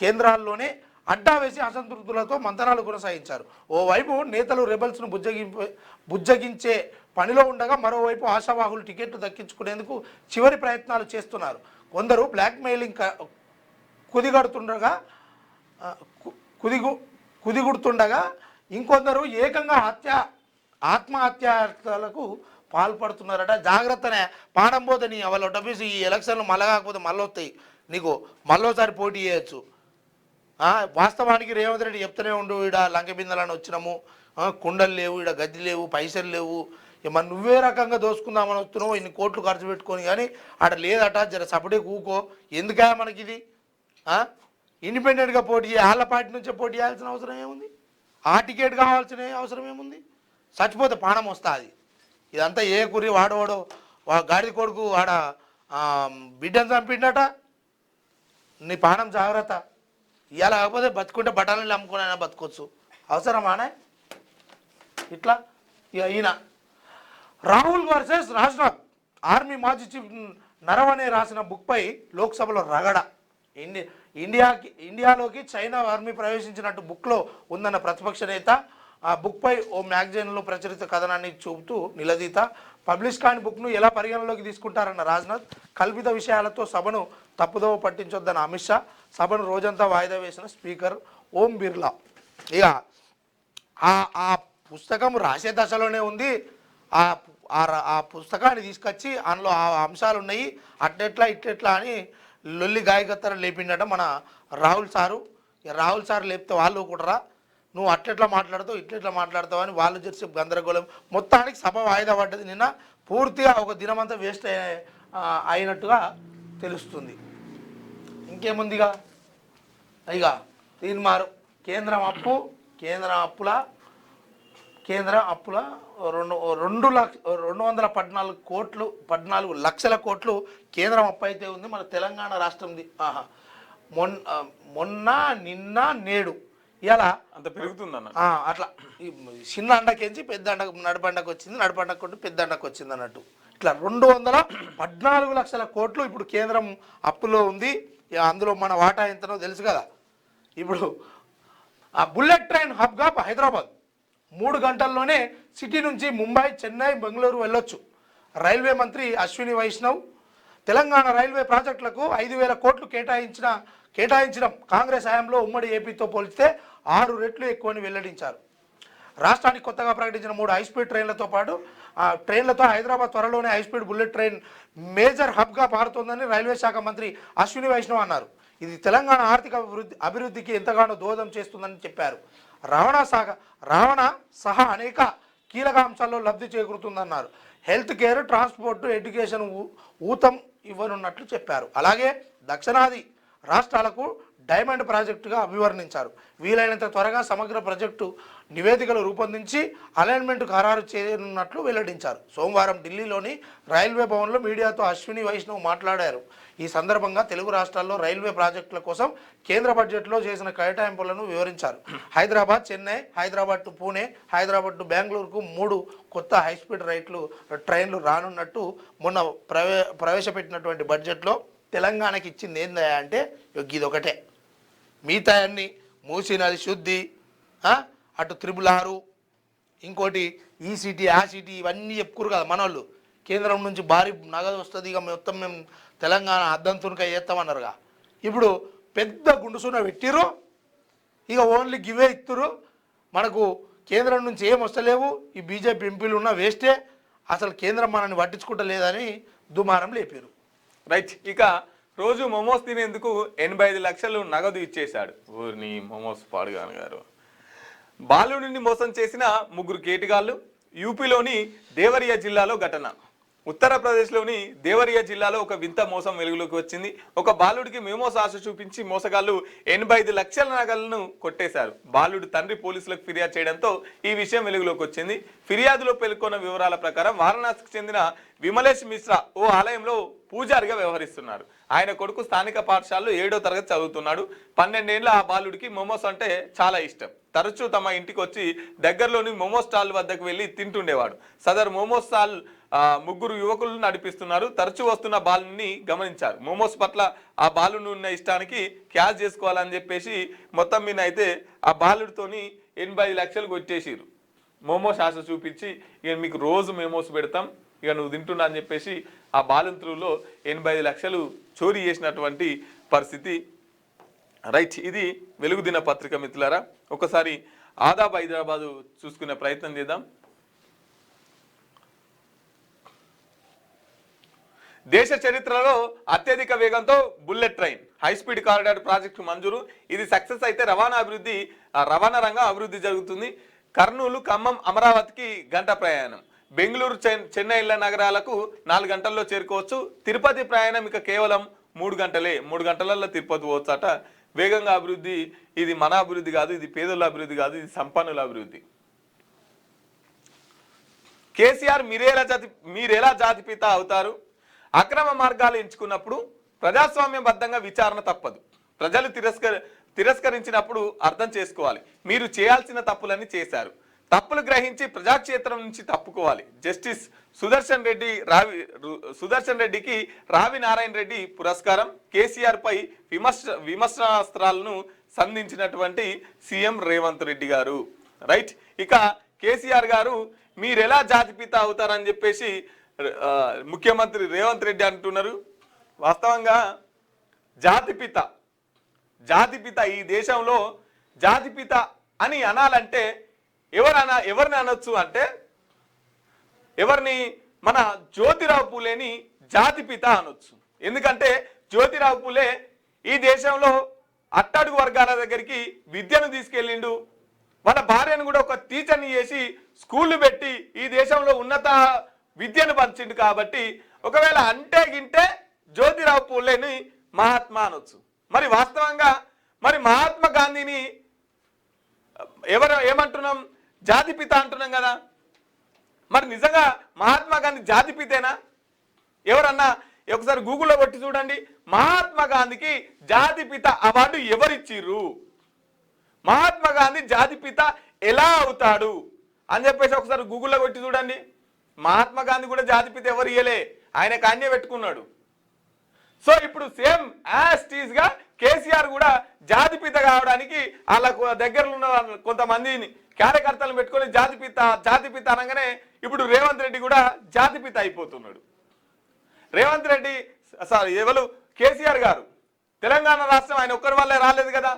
కేంద్రాల్లోనే అడ్డా వేసి అసంతృప్తులతో మంతనాలు కొనసాగించారు. ఓవైపు నేతలు రెబల్స్ను బుజ్జగించే పనిలో ఉండగా మరోవైపు ఆశావాహులు టికెట్లు దక్కించుకునేందుకు చివరి ప్రయత్నాలు చేస్తున్నారు. కొందరు బ్లాక్మెయిలింగ్ కుదిగుడుతుండగా ఇంకొందరు ఏకంగా ఆత్మహత్యలకు పాల్పడుతున్నారట. జాగ్రత్తనే, పాడం పోతే నీ వాళ్ళ డబ్బీసి ఈ ఎలక్షన్లు మళ్ళా కాకపోతే మళ్ళీ వస్తాయి, నీకు మళ్ళోసారి పోటీ చేయొచ్చు. వాస్తవానికి రేవంత్ రెడ్డి చెప్తూనే ఉండు, ఈడ లంక బిందెలని వచ్చినాము, కుండలు లేవు, ఈడ గది లేవు, పైసలు లేవు, మరి నువ్వే రకంగా దోసుకుందామని వస్తున్నావు, ఇన్ని కోట్లు ఖర్చు పెట్టుకొని, కానీ ఆడ లేదట, జర సపడే కూకో, ఎందుకా మనకి ఇది, ఇండిపెండెంట్గా పోటీ వాళ్ళ పార్టీ నుంచే పోటీ చేయాల్సిన అవసరం ఏముంది, ఆ టికెట్ కావాల్సిన అవసరం ఏముంది, చచ్చిపోతే పానం వస్తుంది. ఇదంతా ఏ కురి వాడవాడో గాడిద కొడుకు ఆడ బిడ్డను చంపిండట, నీ పానం జాగ్రత్త. ఇవాళ కాకపోతే బతుకుంటే బఠానీలు అమ్ముకునైనా బతుకోవచ్చు, అవసరమానే ఇట్లా. ఈయన రాహుల్ వర్సెస్ రాజ్నాథ్, ఆర్మీ మాజీ చీఫ్ నరవణే రాసిన బుక్పై లోక్సభలో రగడ. ఇండియాలోకి చైనా ఆర్మీ ప్రవేశించినట్టు బుక్లో ఉందన్న ప్రతిపక్ష నేత ఆ బుక్పై ఓ మ్యాగజైన్లో ప్రచురిత కథనాన్ని చూపుతూ నిలదీత. పబ్లిష్ కాని బుక్ను ఎలా పరిగణలోకి తీసుకుంటారన్న రాజ్నాథ్, కల్పిత విషయాలతో సభను తప్పుదోవ పట్టించొద్దన్న అమిత్ షా, సభను రోజంతా వాయిదా వేసిన స్పీకర్ ఓం బిర్లా. ఇక ఆ పుస్తకం రాసే దశలోనే ఉంది. ఆ పుస్తకాన్ని తీసుకొచ్చి అందులో ఆ అంశాలు ఉన్నాయి, అట్టెట్లా ఇట్టెట్లా అని లొల్లి గాయకత్తర లేపిండట మన రాహుల్ సారు. రాహుల్ సార్ లేపితే వాళ్ళు కూడా నువ్వు అట్లెట్లా మాట్లాడతావు, ఇట్లెట్లా మాట్లాడతావు అని వాళ్ళు చేసే గందరగోళం. మొత్తానికి సభ వాయిదా పడ్డది. నిన్న పూర్తిగా ఒక దినమంతా వేస్ట్ అయినట్టుగా తెలుస్తుంది. ఇంకేముందిగా ఇక తీన్మారు కేంద్ర అప్పుల 214 లక్షల కోట్లు కేంద్రం అప్పు అయితే ఉంది. మన తెలంగాణ రాష్ట్రంది మొన్న నిన్న నేడు ఇలా అంత పెరుగుతుందన్న. అట్లా చిన్న అండకేంచి పెద్ద అండకు, నడపండకు వచ్చింది, నడపండకు కొట్టి పెద్ద అండకు వచ్చింది అన్నట్టు. ఇట్లా 214 లక్షల కోట్లు ఇప్పుడు కేంద్రం అప్పులో ఉంది. అందులో మన వాటా ఎంతనో తెలుసు కదా. ఇప్పుడు ఆ బుల్లెట్ ట్రైన్ హబ్గా హైదరాబాద్ 3 గంటల్లోనే సిటీ నుంచి ముంబై, చెన్నై, బెంగళూరు వెళ్ళొచ్చు. రైల్వే మంత్రి అశ్విని వైష్ణవ్ తెలంగాణ రైల్వే ప్రాజెక్టులకు 5,000 కోట్లు కేటాయించడం కాంగ్రెస్ హయాంలో ఉమ్మడి ఏపీతో పోల్చితే 6 రెట్లు ఎక్కువని వెల్లడించారు. రాష్ట్రానికి కొత్తగా ప్రకటించిన 3 హైస్పీడ్ ట్రైన్లతో హైదరాబాద్ త్వరలోనే హైస్పీడ్ బుల్లెట్ ట్రైన్ మేజర్ హబ్గా మారుతోందని రైల్వే శాఖ మంత్రి అశ్విని వైష్ణవ్ అన్నారు. ఇది తెలంగాణ ఆర్థిక అభివృద్ధికి ఎంతగానో దోహదం చేస్తుందని చెప్పారు. రవాణా సహా అనేక కీలక అంశాల్లో లబ్ధి చేకూరుతుందన్నారు. హెల్త్ కేర్, ట్రాన్స్పోర్ట్, ఎడ్యుకేషన్ ఊతం ఇవ్వనున్నట్లు చెప్పారు. అలాగే దక్షిణాది రాష్ట్రాలకు డైమండ్ ప్రాజెక్టుగా అభివర్ణించారు. వీలైనంత త్వరగా సమగ్ర ప్రాజెక్టు నివేదికలు రూపొందించి అలైన్మెంట్ ఖరారు చేయనున్నట్లు వెల్లడించారు. సోమవారం ఢిల్లీలోని రైల్వే భవన్లో మీడియాతో అశ్విని వైష్ణవ్ మాట్లాడారు. ఈ సందర్భంగా తెలుగు రాష్ట్రాల్లో రైల్వే ప్రాజెక్టుల కోసం కేంద్ర బడ్జెట్లో చేసిన కేటాయింపులను వివరించారు. హైదరాబాద్, చెన్నై, హైదరాబాద్ టు పూణే, హైదరాబాద్ టు బెంగళూరుకు 3 కొత్త హైస్పీడ్ ట్రైన్లు రానున్నట్టు మొన్న ప్రవేశపెట్టినటువంటి బడ్జెట్లో తెలంగాణకి ఇచ్చింది ఏందా అంటే ఇదొకటే. మిగతా అన్ని మూసీ నది శుద్ధి, అటు 666, ఇంకోటి ఈ సిటీ ఆ సిటీ ఇవన్నీ చెప్పుకోరు కదా మనోళ్ళు. కేంద్రం నుంచి భారీ నగదు వస్తుంది, ఇక మొత్తం మేము తెలంగాణ అద్దంతునిక చేస్తామన్నారుగా. ఇప్పుడు పెద్ద గుండుసున పెట్టిర్రు, ఇక ఓన్లీ గివే ఇస్తురు. మనకు కేంద్రం నుంచి ఏం వస్తలేవు, ఈ బీజేపీ ఎంపీలు ఉన్న వేస్టే, అసలు కేంద్రం మనల్ని పట్టించుకుంటలేదని దుమారం లేపారు. రైట్. ఇక రోజు మోమోస్ తినేందుకు 85 లక్షలు నగదు ఇచ్చేశాడు. ఊరిని మోమోస్ పాడుగాను గారు. బాలుడిని మోసం చేసిన 3 కేటుగాళ్ళు. యూపీలోని దేవరియా జిల్లాలో ఘటన. ఉత్తరప్రదేశ్లోని దేవరియా జిల్లాలో ఒక వింత మోసం వెలుగులోకి వచ్చింది. ఒక బాలుడికి మోమోస్ ఆశ చూపించి మోసగాళ్లు 85 లక్షల నగలను కొట్టేశారు. బాలుడు తండ్రి పోలీసులకు ఫిర్యాదు చేయడంతో ఈ విషయం వెలుగులోకి వచ్చింది. ఫిర్యాదులో పేర్కొన్న వివరాల ప్రకారం వారణాసికి చెందిన విమలేష్ మిశ్రా ఓ ఆలయంలో పూజారిగా వ్యవహరిస్తున్నారు. ఆయన కొడుకు స్థానిక పాఠశాలలో 7వ తరగతి చదువుతున్నాడు. 12 ఏళ్ల ఆ బాలుడికి మోమోస్ అంటే చాలా ఇష్టం. తరచూ తమ ఇంటికి వచ్చి దగ్గరలోని మోమోస్ స్టాల్ వద్దకు వెళ్లి తింటుండేవాడు. సదరు మోమోస్ స్టాల్ 3 యువకులను నడిపిస్తున్నారు. తరచూ వస్తున్న బాలుని గమనించారు. మోమోస్ పట్ల ఆ బాలుని ఉన్న ఇష్టానికి క్యాష్ చేసుకోవాలని చెప్పేసి మొత్తం మీద అయితే ఆ బాలుడితోని 85 లక్షలు కొట్టేసిరు. మోమోస్ ఆశ చూపించి ఇక మీకు రోజు మోమోస్ పెడతాం, ఇక నువ్వు తింటున్నా అని చెప్పేసి ఆ బాలుంతులో 85 లక్షలు చోరీ చేసినటువంటి పరిస్థితి. రైట్. ఇది వెలుగు దిన పత్రిక మిత్రులారా. ఒకసారి ఆదాబ్ హైదరాబాదు చూసుకునే ప్రయత్నం చేద్దాం. దేశ చరిత్రలో అత్యధిక వేగంతో bullet train high speed corridor project మంజూరు. ఇది సక్సెస్ అయితే రవాణా రంగం అభివృద్ధి జరుగుతుంది. కర్నూలు, ఖమ్మం, అమరావతికి గంట ప్రయాణం. బెంగళూరు, చెన్నై నగరాలకు 4 గంటల్లో చేరుకోవచ్చు. తిరుపతి ప్రయాణం ఇక కేవలం 3 గంటలే. 3 గంటలలో తిరుపతి పోవచ్చట. వేగంగా అభివృద్ధి. ఇది మన అభివృద్ధి కాదు, ఇది పేదల అభివృద్ధి కాదు, ఇది సంపన్నుల అభివృద్ధి. కేసీఆర్ మీరెలా జాతిపిత అవుతారు? అక్రమ మార్గాలు ఎంచుకున్నప్పుడు ప్రజాస్వామ్యబద్ధంగా విచారణ తప్పదు. ప్రజలు తిరస్కరించినప్పుడు అర్థం చేసుకోవాలి. మీరు చేయాల్సిన తప్పులన్నీ చేశారు. తప్పులు గ్రహించి ప్రజాక్షేత్రం నుంచి తప్పుకోవాలి. జస్టిస్ సుదర్శన్ రెడ్డికి రావి నారాయణ రెడ్డి పురస్కారం. కేసీఆర్ పై విమర్శనాస్త్రాలను సంధించినటువంటి సీఎం రేవంత్ రెడ్డి గారు. రైట్. ఇక కేసీఆర్ గారు మీరెలా జాతిపిత అవుతారని చెప్పేసి ముఖ్యమంత్రి రేవంత్ రెడ్డి అంటున్నారు. వాస్తవంగా జాతిపిత ఈ దేశంలో జాతిపిత అని అనాలంటే ఎవరిని అనొచ్చు అంటే ఎవరిని? మన జ్యోతిరావు పూలేని జాతిపిత అనొచ్చు. ఎందుకంటే జ్యోతిరావు పూలే ఈ దేశంలో అట్టడుగు వర్గాల దగ్గరికి విద్యను తీసుకెళ్ళిండు. వాళ్ళ భార్యను కూడా ఒక టీచర్ని చేసి స్కూళ్ళు పెట్టి ఈ దేశంలో ఉన్నత విద్యను పంచిండు. కాబట్టి ఒకవేళ అంటే గింటే జ్యోతిరావు పూలేని మహాత్మా అనొచ్చు. మరి వాస్తవంగా మహాత్మా గాంధీని ఏమంటున్నాం? జాతిపిత అంటున్నాం కదా. మరి నిజంగా మహాత్మా గాంధీ జాతిపితేనా? ఎవరన్నా ఒకసారి గూగుల్లో కొట్టి చూడండి. మహాత్మా గాంధీకి జాతిపిత అవార్డు ఎవరిచ్చిర్రు? మహాత్మా గాంధీ జాతిపిత ఎలా అవుతాడు అని చెప్పేసి ఒకసారి గూగుల్లో కొట్టి చూడండి. మహాత్మా గాంధీ కూడా జాతిపిత ఎవరు ఇయ్యలే, ఆయన కాన్నే పెట్టుకున్నాడు. సో ఇప్పుడు సేమ్ యాజ్ గా కేసీఆర్ కూడా జాతిపిత కావడానికి వాళ్ళ దగ్గరలో ఉన్న కొంతమందిని కార్యకర్తలను పెట్టుకొని జాతిపిత అనగానే ఇప్పుడు రేవంత్ రెడ్డి కూడా జాతిపిత అయిపోతున్నాడు. రేవంత్ రెడ్డి ఎవరు? కేసీఆర్ గారు. తెలంగాణ రాష్ట్రం ఆయన ఒక్కరి వల్లే రాలేదు కదా.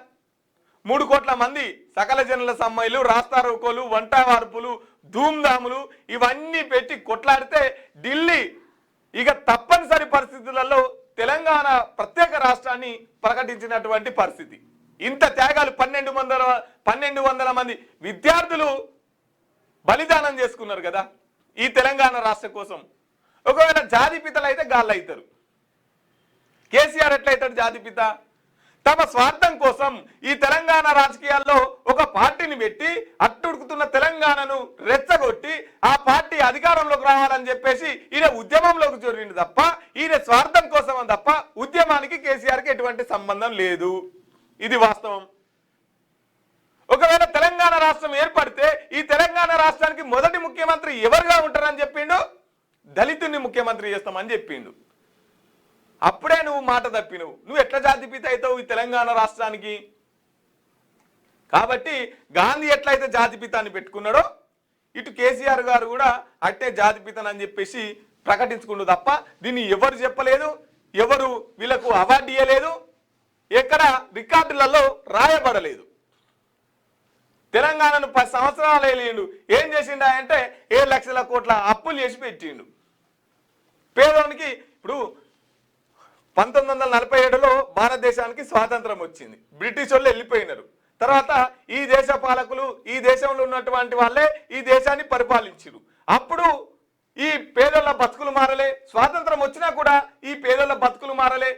3 కోట్ల మంది సకల జనుల సమ్మెలు, రాస్తారోకోలు, వంట వార్పులు, ధూమ్ధాములు ఇవన్నీ పెట్టి కొట్లాడితే ఢిల్లీ ఇక తప్పనిసరి పరిస్థితులలో తెలంగాణ ప్రత్యేక రాష్ట్రాన్ని ప్రకటించినటువంటి పరిస్థితి. ఇంత త్యాగాలు 1200 మంది విద్యార్థులు బలిదానం చేసుకున్నారు కదా ఈ తెలంగాణ రాష్ట్రం కోసం. ఒకవేళ జాతిపితలు అయితే గాళ్ళు అవుతారు. కేసీఆర్ ఎట్లయితాడు జాతిపిత? తమ స్వార్థం కోసం ఈ తెలంగాణ రాజకీయాల్లో ఒక పార్టీని పెట్టి అట్టుడుకుతున్న తెలంగాణను రెచ్చగొట్టి ఆ పార్టీ అధికారంలోకి రావాలని చెప్పేసి ఈయన ఉద్యమంలోకి జొరిండు తప్ప ఈయన స్వార్థం కోసం తప్ప ఉద్యమానికి కేసీఆర్కి ఎటువంటి సంబంధం లేదు. ఇది వాస్తవం. ఒకవేళ తెలంగాణ రాష్ట్రం ఏర్పడితే ఈ తెలంగాణ రాష్ట్రానికి మొదటి ముఖ్యమంత్రి ఎవరుగా ఉంటారని చెప్పిండు, దళితుని ముఖ్యమంత్రి చేస్తామని చెప్పిండు. అప్పుడే నువ్వు మాట తప్పినవు. నువ్వు ఎట్లా జాతిపిత అవుతావు ఈ తెలంగాణ రాష్ట్రానికి? కాబట్టి గాంధీ ఎట్లయితే జాతిపితాన్ని పెట్టుకున్నాడో ఇటు కేసీఆర్ గారు కూడా అట్టే జాతిపితనని చెప్పేసి ప్రకటించుకుండు తప్ప దీన్ని ఎవరు చెప్పలేదు, ఎవరు వీళ్ళకు అవార్డు ఇవ్వలేదు, ఎక్కడ రికార్డులలో రాయబడలేదు. తెలంగాణను 10 సంవత్సరాలు వేయండు. ఏం చేసిండు అంటే 7 లక్షల కోట్ల అప్పులు చేసి పెట్టిండు పేదోనికి. ఇప్పుడు 1947లో భారతదేశానికి స్వాతంత్రం వచ్చింది. బ్రిటిష్ వాళ్ళు వెళ్ళిపోయినారు. తర్వాత ఈ దేశ పాలకులు ఈ దేశంలో ఉన్నటువంటి వాళ్ళే ఈ దేశాన్ని పరిపాలించారు. అప్పుడు ఈ పేదల బతుకులు మారలే. స్వాతంత్రం వచ్చినా కూడా ఈ పేదల బతుకులు మారలే.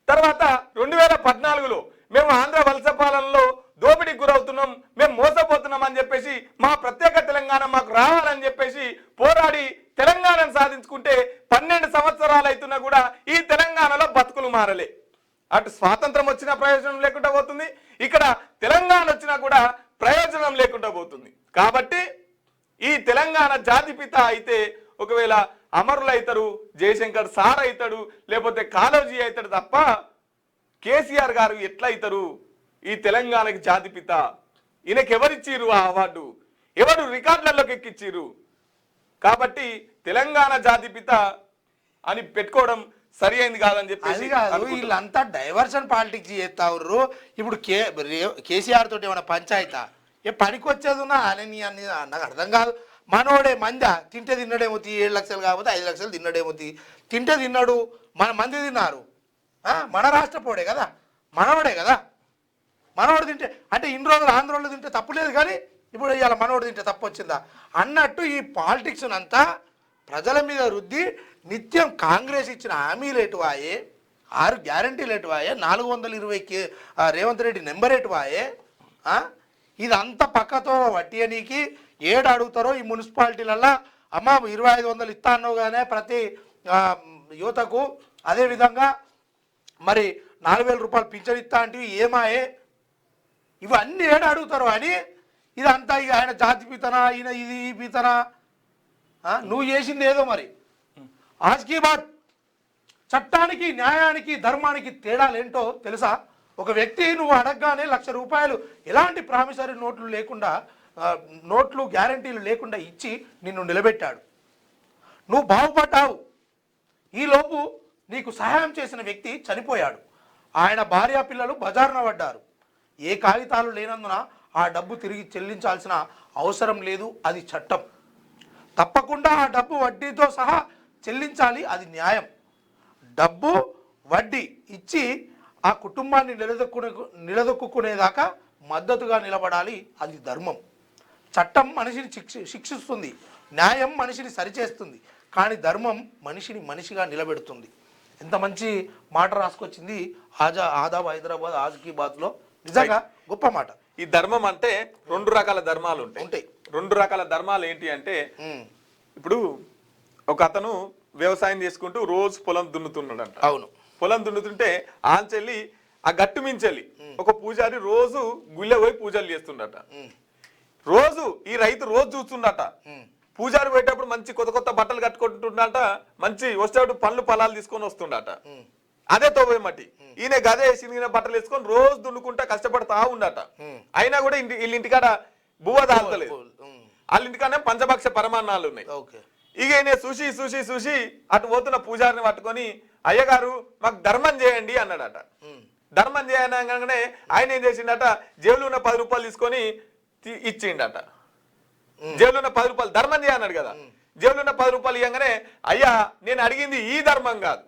తర్వాత 2014లో మేము ఆంధ్ర వలస పాలనలో దోపిడీకి గురవుతున్నాం, మేము మోసపోతున్నాం అని చెప్పేసి మా ప్రత్యేక తెలంగాణ మాకు రావాలని చెప్పేసి పోరాడి తెలంగాణను సాధించుకుంటే 12 సంవత్సరాలు అవుతున్నా కూడా ఈ తెలంగాణలో బతుకులు మారలే. అటు స్వాతంత్రం వచ్చినా ప్రయోజనం లేకుండా పోతుంది, ఇక్కడ తెలంగాణ వచ్చినా కూడా ప్రయోజనం లేకుండా పోతుంది. కాబట్టి ఈ తెలంగాణ జాతిపిత అయితే ఒకవేళ అమరులు అవుతారు, జయశంకర్ సార్ అవుతాడు, లేకపోతే కాళోజీ అవుతాడు తప్ప కేసీఆర్ గారు ఎట్లా అవుతారు ఈ తెలంగాణకి జాతిపిత? ఈయనకి ఎవరిచ్చిర్రు ఆ అవార్డు? ఎవరు రికార్డులలోకి ఎక్కిచ్చిర్రు? కాబట్టి తెలంగాణ జాతిపిత అని పెట్టుకోవడం సరి అయింది కాదని చెప్పేసి కాదు. వీళ్ళంతా డైవర్షన్ పాలిటిక్స్ చేస్తావు. ఇప్పుడు కేసీఆర్ తోటి ఏమైనా పంచాయతా? ఏ పనికి వచ్చేది ఉన్నా అని నాకు అర్థం కాదు. మనోడే మందా తింటే తిన్నాడేమో 7 లక్షలు కాకపోతే 5 లక్షలు తిన్నాడేమో తింటే తిన్నాడు. మన మంది తిన్నారు. మన రాష్ట్రపోడే కదా, మనోడే కదా. మనోడు తింటే అంటే ఇన్ని రోజులు ఆంధ్రోళ్ళు తింటే తప్పులేదు, కానీ ఇప్పుడు ఇవాళ మనోడు తింటే తప్పు వచ్చిందా అన్నట్టు ఈ పాలిటిక్స్ అంతా ప్రజల మీద రుద్ది నిత్యం కాంగ్రెస్ ఇచ్చిన హామీలు ఎటువాయే, 6 గ్యారంటీలు ఎటువాయే, 420 రేవంత్ రెడ్డి నెంబర్ ఎటువాయే, ఇదంతా పక్కతో వట్టియనీకి ఏడు అడుగుతారో ఈ మున్సిపాలిటీలల్లో. అమ్మ 2500 ఇస్తా అన్నావు కానీ ప్రతి యువతకు, అదేవిధంగా మరి 4000 రూపాయలు పింఛన్ ఇస్తా అంటే ఏమాయే, ఇవన్నీ ఏడు అడుగుతారు అని ఇదంతా ఇక ఆయన జాతి పీతనా, ఈయన ఇది పీతనా, నువ్వు చేసింది ఏదో మరి. ఆజ్కీ బాత్. చట్టానికి న్యాయానికి ధర్మానికి తేడాలేంటో తెలుసా? ఒక వ్యక్తి నువ్వు అడగగానే 1,00,000 రూపాయలు ఎలాంటి ప్రామిసరీ నోట్లు లేకుండా, నోట్లు గ్యారంటీలు లేకుండా ఇచ్చి నిన్ను నిలబెట్టాడు. నువ్వు బాగుపడ్డావు. ఈలోపు నీకు సహాయం చేసిన వ్యక్తి చనిపోయాడు. ఆయన భార్య పిల్లలు బజారున పడ్డారు. ఏ కాగితాలు లేనందున ఆ డబ్బు తిరిగి చెల్లించాల్సిన అవసరం లేదు. అది చట్టం. తప్పకుండా ఆ డబ్బు వడ్డీతో సహా చెల్లించాలి. అది న్యాయం. డబ్బు వడ్డీ ఇచ్చి ఆ కుటుంబాన్ని నిలదొక్కునేదాకా మద్దతుగా నిలబడాలి. అది ధర్మం. చట్టం మనిషిని శిక్షిస్తుంది, న్యాయం మనిషిని సరిచేస్తుంది, కానీ ధర్మం మనిషిని మనిషిగా నిలబెడుతుంది. ఎంత మంచి మాట రాసుకొచ్చింది ఆదాబ్ హైదరాబాద్ ఆజ్కీ బాత్లో. నిజంగా గొప్ప మాట. ఈ ధర్మం అంటే 2 రకాల ధర్మాలు ఉంటాయి. 2 రకాల ధర్మాలు ఏంటి అంటే, ఇప్పుడు ఒక అతను వ్యవసాయం చేసుకుంటూ రోజు పొలం దున్నుతున్నాడంట. అవును. పొలం దున్నుతుంటే ఆంచెల్లి ఆ గట్టు మించెల్లి ఒక పూజారి రోజు గుళ్ళె పోయి పూజలు చేస్తుండట. రోజు ఈ రైతు రోజు చూస్తుండట. పూజారి పోయేటప్పుడు మంచి కొత్త కొత్త బట్టలు కట్టుకుంటుండట, మంచి వచ్చేటప్పుడు పండ్లు ఫలాలు తీసుకొని వస్తుండట. అదే తోవే మట్టి. ఈయన గదే చినిగిన బట్టలు వేసుకొని రోజు దున్నుకుంటా కష్టపడతా ఉండట. అయినా కూడా వీళ్ళ ఇంటికాడ బువ్వ తాగలేదు. వాళ్ళ ఇంటికానే పంచభక్ష పరమాన్నాలు ఉన్నాయి. ఇక ఈయన చూసి చూసి చూసి అటు పోతున్న పూజారిని పట్టుకొని, అయ్యగారు మాకు ధర్మం చేయండి అన్నాడట. ధర్మం చేయనగానే ఆయన ఏం చేసిండట, జేబులో ఉన్న 10 రూపాయలు తీసుకొని ఇచ్చిండట. జేబులో ఉన్న 10 రూపాయలు ధర్మం చేయన్నాడు కదా, జేబులో ఉన్న 10 రూపాయలు ఇవ్వగానే, అయ్యా నేను అడిగింది ఈ ధర్మం కాదు,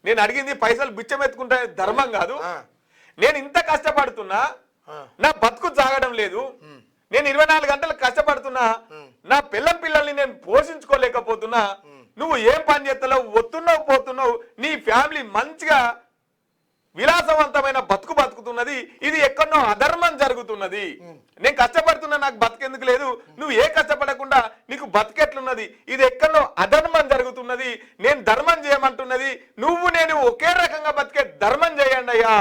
నేను అడిగింది పైసలు బిచ్చమెత్తుకుంటే ధర్మం కాదు, నేను ఇంత కష్టపడుతున్నా నా బతుకు సాగడం లేదు, నేను 24 గంటలు కష్టపడుతున్నా, నా పిల్లల్ని నేను పోషించుకోలేకపోతున్నా, నువ్వు ఏం పని చేస్తున్నావు, వస్తున్నావు పోతున్నావు, నీ ఫ్యామిలీ మంచిగా విలాసవంతమైన బతుకు బతుకుతున్నది, ఇది ఎక్కడో అధర్మం జరుగుతున్నది. నేను కష్టపడుతున్నా, నాకు బతికెందుకు లేదు, నువ్వు ఏ కష్టపడకుండా నీకు బతికెట్లున్నది, ఇది ఎక్కడో అధర్మం జరుగుతున్నది, నేను ధర్మం చేయమంటున్నది, నువ్వు నేను ఒకే రకంగా బతికే ధర్మం చేయండి అయ్యా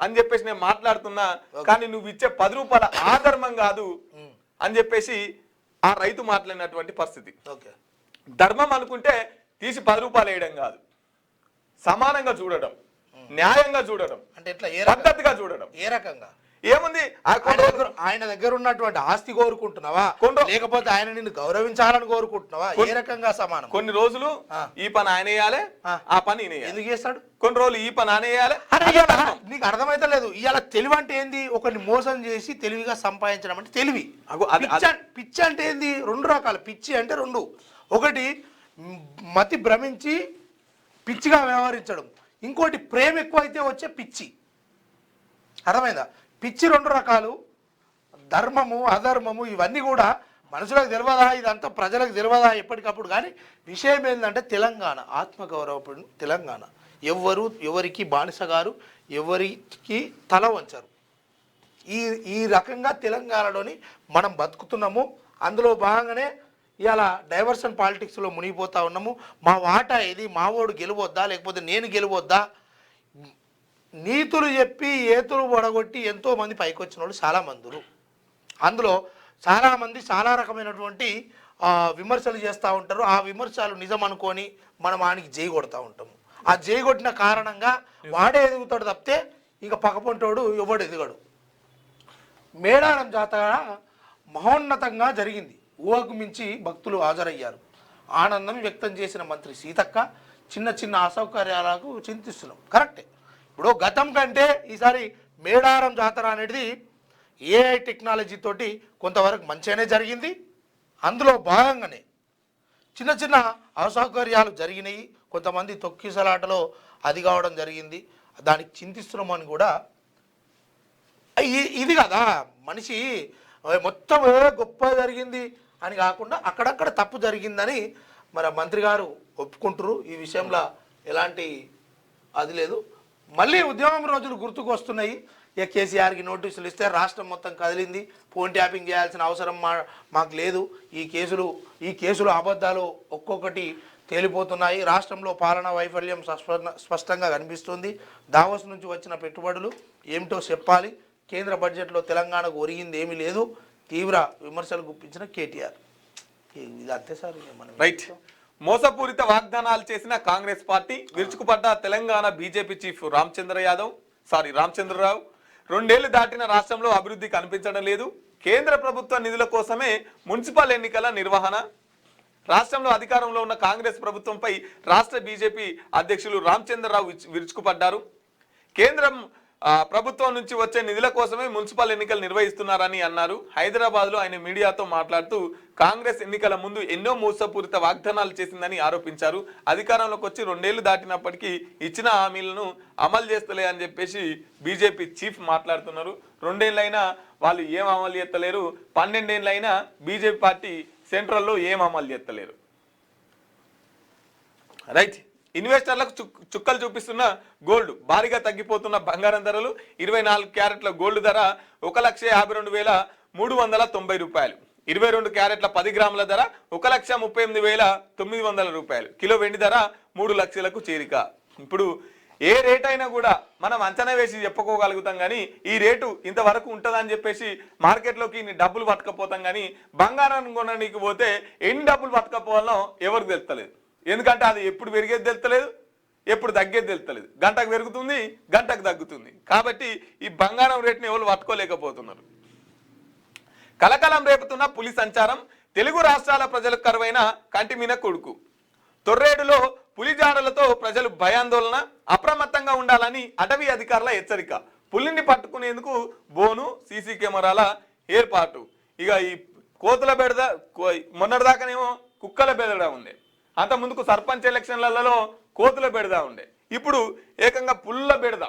అని చెప్పేసి నేను మాట్లాడుతున్నా. కానీ నువ్వు ఇచ్చే 10 రూపాయల ఆధర్మం కాదు అని చెప్పేసి ఆ రైతు మాట్లాడినటువంటి పరిస్థితి. ధర్మం అనుకుంటే తీసి 10 రూపాయలు వేయడం కాదు, సమానంగా చూడడం, న్యాయంగా చూడడం, అంటే ఎట్లా పద్ధతిగా చూడడం. ఏ రకంగా ఏముంది, ఆయన దగ్గర ఉన్నటువంటి ఆస్తి కోరుకుంటున్నావా, లేకపోతే ఆయన నిన్ను గౌరవించాలని కోరుకుంటున్నావా? ఏ రకంగా సమానం? కొన్ని రోజులు ఈ పని ఆయన వేయాలి, ఆ పని ఎందుకు చేస్తాడు? కొన్ని రోజులు ఈ పని ఆయన వేయాలి. నీకు అర్థమైతే లేదు. ఇవాళ తెలివి అంటే ఏంది? ఒకరిని మోసం చేసి తెలివిగా సంపాదించడం అంటే తెలివి. పిచ్చి అంటే ఏంది? 2 రకాలు. పిచ్చి అంటే 2. ఒకటి మతి భ్రమించి పిచ్చిగా వ్యవహరించడం, ఇంకోటి ప్రేమ ఎక్కువైతే వచ్చే పిచ్చి. అర్థమైందా? పిచ్చి 2 రకాలు. ధర్మము అధర్మము ఇవన్నీ కూడా మనుషులకు తెలియదా, ఇదంతా ప్రజలకు తెలియదా ఎప్పటికప్పుడు. కానీ విషయం ఏంటంటే తెలంగాణ ఆత్మగౌరవపడిన తెలంగాణ. ఎవరికి బానిసగారు, ఎవరికి తల వంచరు. ఈ రకంగా తెలంగాణలోని మనం బతుకుతున్నాము. అందులో భాగంగానే ఇవాళ డైవర్షన్ పాలిటిక్స్లో మునిగిపోతూ ఉన్నాము. మా వాటా ఇది, మావోడు గెలవద్దా లేకపోతే నేను గెలవద్దా, నీతులు చెప్పి ఏతులు పొడగొట్టి ఎంతోమంది పైకి వచ్చిన వాళ్ళు చాలామందులు. అందులో చాలామంది చాలా రకమైనటువంటి విమర్శలు చేస్తూ ఉంటారు. ఆ విమర్శలు నిజం అనుకొని మనం ఆయనకి జై కొడతా ఉంటాము. ఆ జై కొట్టిన కారణంగా వాడే ఎదుగుతాడు తప్పితే ఇంకా పక్కపొంటోడు ఎవడు ఎదుగడు. మేడారం జాతర మహోన్నతంగా జరిగింది. ఊహకు మించి భక్తులు హాజరయ్యారు. ఆనందం వ్యక్తం చేసిన మంత్రి సీతక్క చిన్న చిన్న అసౌకర్యాలకు చింతిస్తున్నాం. కరెక్టే. ఇప్పుడు గతం కంటే ఈసారి మేడారం జాతర అనేది ఏఐ టెక్నాలజీ తోటి కొంతవరకు మంచిగానే జరిగింది. అందులో భాగంగానే చిన్న చిన్న అసౌకర్యాలు జరిగినాయి. కొంతమంది తొక్కిసలాటలో అది కావడం జరిగింది. దానికి చింతిస్తున్నామని కూడా ఇది కదా మనిషి మొత్తం గొప్ప జరిగింది అని కాకుండా అక్కడక్కడ తప్పు జరిగిందని మరి మంత్రి గారు ఒప్పుకుంటారు. ఈ విషయంలో ఎలాంటి అది లేదు. మళ్ళీ ఉద్యమం రోజులు గుర్తుకు వస్తున్నాయి. ఇక కేసీఆర్కి నోటీసులు ఇస్తే రాష్ట్రం మొత్తం కదిలింది. ఫోన్ ట్యాపింగ్ చేయాల్సిన అవసరం మాకు లేదు. ఈ కేసులు అబద్ధాలు ఒక్కొక్కటి తేలిపోతున్నాయి. రాష్ట్రంలో పాలనా వైఫల్యం స్పష్టంగా కనిపిస్తుంది. దావోస్ నుంచి వచ్చిన పెట్టుబడులు ఏమిటో చెప్పాలి. కేంద్ర బడ్జెట్లో తెలంగాణకు ఒరిగింది ఏమీ లేదు. తీవ్ర విమర్శలు గుప్పించిన కేటీఆర్. ఇది అంతే సార్. రైట్. మోసపూరిత వాగ్దానాలు చేసిన Congress party, విరుచుకుపడ్డ Telangana BJP chief Ramachandra Rao. 2 ఏళ్లు దాటిన రాష్ట్రంలో అభివృద్ధి కనిపించడం లేదు. కేంద్ర ప్రభుత్వ నిధుల కోసమే మున్సిపల్ ఎన్నికల నిర్వహణ. రాష్ట్రంలో అధికారంలో ఉన్న కాంగ్రెస్ ప్రభుత్వంపై రాష్ట్ర బీజేపీ అధ్యక్షులు రామచంద్రరావు విరుచుకుపడ్డారు. కేంద్రం ప్రభుత్వం నుంచి వచ్చే నిధుల కోసమే మున్సిపల్ ఎన్నికలు నిర్వహిస్తున్నారని అన్నారు. హైదరాబాద్లో ఆయన మీడియాతో మాట్లాడుతూ కాంగ్రెస్ ఎన్నికల ముందు ఎన్నో మోసపూరిత వాగ్దానాలు చేసిందని ఆరోపించారు. అధికారంలోకి వచ్చి 2 ఏళ్లు దాటినప్పటికీ ఇచ్చిన హామీలను అమలు చేస్తలే అని చెప్పేసి బీజేపీ చీఫ్ మాట్లాడుతున్నారు. 2 ఏళ్ళైనా వాళ్ళు ఏం అమలు చేస్తలేరు, 12 ఏళ్ళైనా బీజేపీ పార్టీ సెంట్రల్లో ఏం అమలు చేస్తలేరు. రైట్. ఇన్వెస్టర్లకు చుక్కలు చూపిస్తున్న గోల్డ్, భారీగా తగ్గిపోతున్న బంగారం ధరలు. 24 క్యారెట్ల గోల్డ్ ధర 1,52,390 రూపాయలు. 22 క్యారెట్ల 10 గ్రాముల ధర 1,38,900 రూపాయలు. కిలో వెండి ధర 3 లక్షలకు చేరిక. ఇప్పుడు ఏ రేట్ అయినా కూడా మనం అంచనా వేసి చెప్పుకోగలుగుతాం, కానీ ఈ రేటు ఇంతవరకు ఉంటుందని చెప్పేసి మార్కెట్లోకి డబ్బులు పట్టుకపోతాం. కానీ బంగారాన్ని కొనడానికి పోతే ఎన్ని డబ్బులు పట్టుకపోవాలో ఎవరికి తెలుస్తలేదు. ఎందుకంటే అది ఎప్పుడు పెరిగేది తెలుస్తలేదు, ఎప్పుడు తగ్గేది తెలుస్తలేదు. గంటకు పెరుగుతుంది, గంటకు తగ్గుతుంది. కాబట్టి ఈ బంగారం రేటుని ఎవరు పట్టుకోలేకపోతున్నారు. కలకలం రేపుతున్న పులి సంచారం. తెలుగు రాష్ట్రాల ప్రజలకు కరువైన కంటిమీన కొడుకు. తొర్రేడులో పులిజాడలతో ప్రజలు భయాందోళన. అప్రమత్తంగా ఉండాలని అటవీ అధికారుల హెచ్చరిక. పులిని పట్టుకునేందుకు బోను, సీసీ కెమెరాల ఏర్పాటు. ఇక ఈ కోతుల బెడద మొన్నటిదాకానేమో కుక్కల బెడద ఉంది. అంత ముందుకు సర్పంచ్ ఎలక్షన్లలో కోతుల బెడద ఉండే. ఇప్పుడు ఏకంగా పుల్ల బెడద.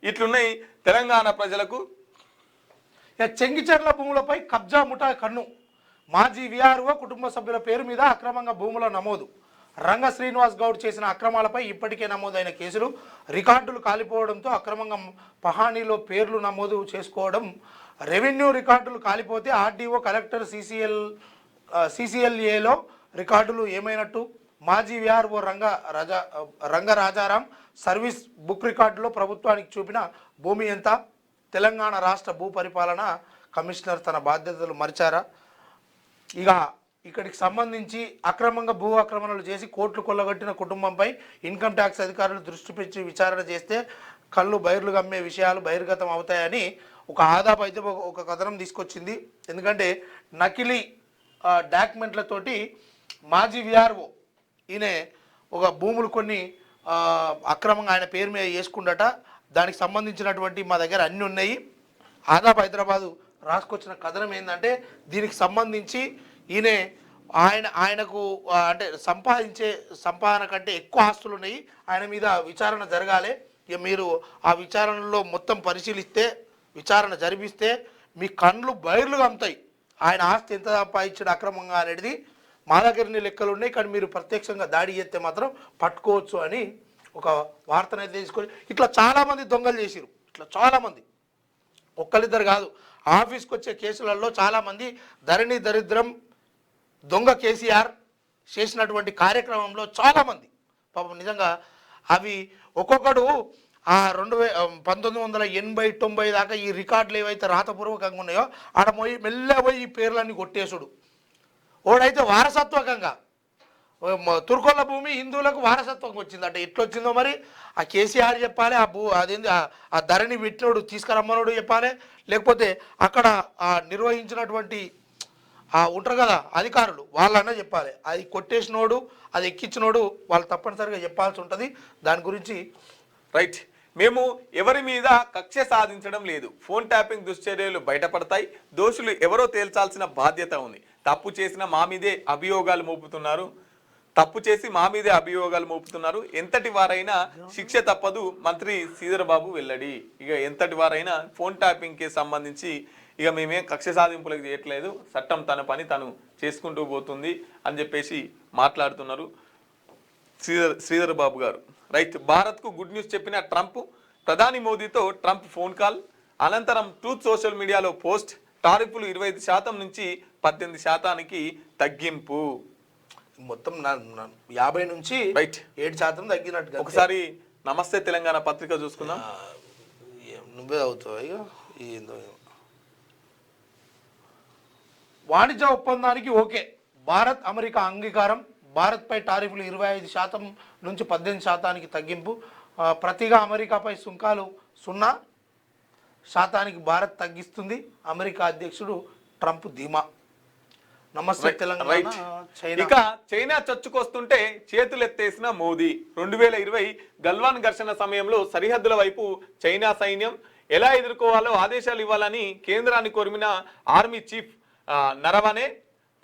ఇట్లున్నాయి తెలంగాణ ప్రజలకు. చెంగిచెర్ల భూములపై కబ్జా ముఠా కన్ను. మాజీ విఆర్ఓ కుటుంబ సభ్యుల పేరు మీద అక్రమంగా భూముల నమోదు. రంగ శ్రీనివాస్ గౌడ్ చేసిన అక్రమాలపై ఇప్పటికే నమోదైన కేసులు, రికార్డులు కాలిపోవడంతో అక్రమంగా పహానీలో పేర్లు నమోదు చేసుకోవడం, రెవెన్యూ రికార్డులు కాలిపోతే ఆర్డీఓ, కలెక్టర్, సిసిఎల్ఏలో రికార్డులు ఏమైనట్టు? మాజీ విఆర్ఓ రంగరాజారాం సర్వీస్ బుక్ రికార్డులో ప్రభుత్వానికి చూపిన భూమి ఎంత? తెలంగాణ రాష్ట్ర భూ పరిపాలన కమిషనర్ తన బాధ్యతలు మరిచారా? ఇక్కడికి సంబంధించి అక్రమంగా భూ ఆక్రమణలు చేసి కోట్లు కొల్లగొట్టిన కుటుంబంపై ఇన్కమ్ ట్యాక్స్ అధికారులు దృష్టి పెట్టి విచారణ చేస్తే కళ్ళు బైర్లు గమ్మే విషయాలు బహిర్గతం అవుతాయని ఒక ఆదాపు అయితే ఒక కథనం తీసుకొచ్చింది. ఎందుకంటే నకిలీ డాక్యుమెంట్లతోటి మాజీ విఆర్ఓ ఈయన ఒక భూములు కొన్ని అక్రమంగా ఆయన పేరు మీద చేసుకుండట. దానికి సంబంధించినటువంటి మా దగ్గర అన్నీ ఉన్నాయి. ఆదాపు హైదరాబాదు రాసుకొచ్చిన కథనం ఏంటంటే దీనికి సంబంధించి ఆయనకు అంటే సంపాదన కంటే ఎక్కువ ఆస్తులు ఉన్నాయి. ఆయన మీద విచారణ జరగాలి. ఇక మీరు ఆ విచారణలో మొత్తం పరిశీలిస్తే, విచారణ జరిపిస్తే మీ కండ్లు బైర్లు కమ్ముతాయి. ఆయన ఆస్తి ఎంత సంపాదించాడు అక్రమంగా అనేది మా దగ్గరనే లెక్కలు ఉన్నాయి. కానీ మీరు ప్రత్యక్షంగా దాడి చేస్తే మాత్రం పట్టుకోవచ్చు అని ఒక వార్తనైతే తీసుకొని ఇట్లా చాలామంది దొంగలు చేసిరు. ఇట్లా చాలామంది, ఒక్కరిద్దరు కాదు, ఆఫీస్కి వచ్చే కేసులలో చాలామంది ధరణి దరిద్రం దొంగ కేసీఆర్ చేసినటువంటి కార్యక్రమంలో చాలామంది పాపం నిజంగా అవి ఒక్కొక్కడు 1980-90 దాకా ఈ రికార్డులు ఏవైతే రాతపూర్వకంగా ఉన్నాయో ఆడ పోయి మెల్లపోయి ఈ పేర్లన్నీ కొట్టేసుడు. ఓడైతే వారసత్వకంగా తుర్కొల్ల భూమి హిందువులకు వారసత్వం వచ్చిందట. ఎట్లొచ్చిందో మరి ఆ కేసీఆర్ చెప్పాలి, అదేంది ఆ ధరణి పెట్టినోడు తీసుకురమ్మనోడు చెప్పాలి, లేకపోతే అక్కడ నిర్వహించినటువంటి ఉంటారు కదా అధికారులు వాళ్ళన్నా చెప్పాలి. అది కొట్టేసినోడు, అది ఎక్కించినోడు వాళ్ళు తప్పనిసరిగా చెప్పాల్సి ఉంటుంది. దాని గురించి రైట్. మేము ఎవరి మీద కక్ష సాధించడం లేదు. ఫోన్ ట్యాపింగ్ దుశ్చర్యలు బయటపడతాయి. దోషులు ఎవరో తేల్చాల్సిన బాధ్యత ఉంది. తప్పు చేసిన మా మీదే అభియోగాలు మోపుతున్నారు. ఎంతటి వారైనా శిక్ష తప్పదు. మంత్రి శ్రీధర్ బాబు వెల్లడి. ఇక ఎంతటి వారైనా ఫోన్ ట్యాపింగ్ కి సంబంధించి ఇక మేమేం కక్ష సాధింపులకు చేయట్లేదు, చట్టం తన పని తను చేసుకుంటూ పోతుంది అని చెప్పేసి మాట్లాడుతున్నారు శ్రీధర్ బాబు గారు. రైట్. భారత్కు గుడ్ న్యూస్ చెప్పిన ట్రంప్, ప్రధాని మోదీతో ట్రంప్ ఫోన్ కాల్, అనంతరం ట్రూత్ సోషల్ మీడియాలో పోస్ట్, టారిఫ్లు 25% నుంచి 18% తగ్గింపు. మొత్తం 50 నుంచి 7% తగ్గినట్టు. ఒకసారి నమస్తే తెలంగాణ పత్రిక చూసుకుందాం. నువ్వే అవుతావు. ఇక వాణిజ్య ఒప్పందానికి ఓకే, భారత్ అమెరికా అంగీకారం, భారత్పై టారిఫ్లు 25% నుంచి 18% తగ్గింపు, ప్రతిగా అమెరికాపై సుంకాలు 0% భారత్ తగ్గిస్తుంది, అమెరికా అధ్యక్షుడు ట్రంప్ ధీమా. నమస్తే తెలంగాణ. ఇక చైనా చొచ్చుకొస్తుంటే చేతులెత్తేసిన మోదీ. 2020 గల్వాన్ ఘర్షణ సమయంలో సరిహద్దుల వైపు చైనా సైన్యం ఎలా ఎదుర్కోవాలో ఆదేశాలు ఇవ్వాలని కేంద్రాన్ని కోరిన ఆర్మీ చీఫ్ నరవనే.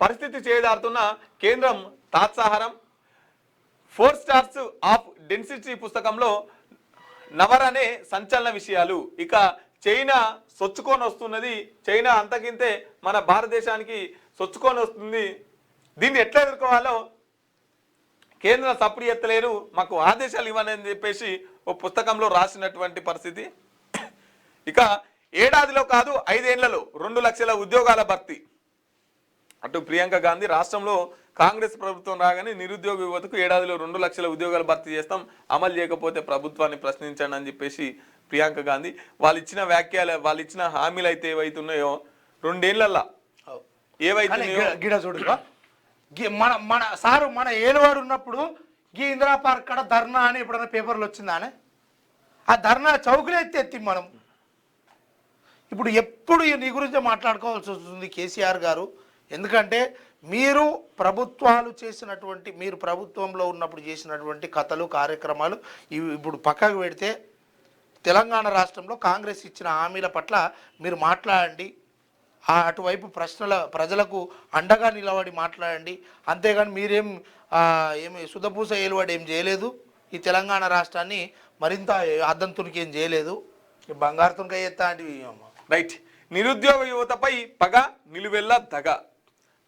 పరిస్థితి చేదారుతున్న కేంద్రం తాత్సాహారం. 4 స్టార్స్ ఆఫ్ డెన్సిటీ పుస్తకంలో నవరనే సంచలన విషయాలు. ఇక చైనా సొచ్చుకొని వస్తున్నది, చైనా అంతకింతే మన భారతదేశానికి సొచ్చుకొని వస్తుంది. దీన్ని ఎట్లా ఎదుర్కోవాలో కేంద్రం సప్పుడు ఎత్తలేరు, మాకు ఆదేశాలు ఇవ్వని చెప్పేసి ఓ పుస్తకంలో రాసినటువంటి పరిస్థితి. ఇక ఏడాదిలో కాదు 5 ఏళ్లలో 2 లక్షల ఉద్యోగాల భర్తీ. అటు ప్రియాంక గాంధీ, రాష్ట్రంలో కాంగ్రెస్ ప్రభుత్వం రాగానే నిరుద్యోగ యువతకు ఏడాదిలో 2 లక్షల ఉద్యోగాలు భర్తీ చేస్తాం, అమలు చేయకపోతే ప్రభుత్వాన్ని ప్రశ్నించండి అని చెప్పేసి ప్రియాంక గాంధీ వాళ్ళు ఇచ్చిన హామీలు అయితే ఏవైతున్నాయో 2 ఏళ్లలో మన సారు మన ఏలువారు ఉన్నప్పుడు గీ ఇందిరా పార్క్ కాడ ధర్నా అని ఎప్పుడైనా పేపర్లు వచ్చిందానే? ఆ ధర్నా చౌకులు ఎత్తి మనం ఇప్పుడు ఎప్పుడు నీ గురించే మాట్లాడుకోవాల్సి వస్తుంది కేసీఆర్ గారు. ఎందుకంటే మీరు ప్రభుత్వంలో ఉన్నప్పుడు చేసినటువంటి కథలు కార్యక్రమాలు ఇవి ఇప్పుడు పక్కకు పెడితే తెలంగాణ రాష్ట్రంలో కాంగ్రెస్ ఇచ్చిన హామీల పట్ల మీరు మాట్లాడండి. అటువైపు ప్రజలకు అండగా నిలబడి మాట్లాడండి. అంతేగాని మీరేం ఏమి సుధపూస ఏలువాడు ఏం చేయలేదు. ఈ తెలంగాణ రాష్ట్రాన్ని మరింత అద్దంతునికి ఏం చేయలేదు. బంగారు తునిక ఎత్తా అంటే రైట్. నిరుద్యోగ యువతపై పగ, నిలువెల్ల దగ.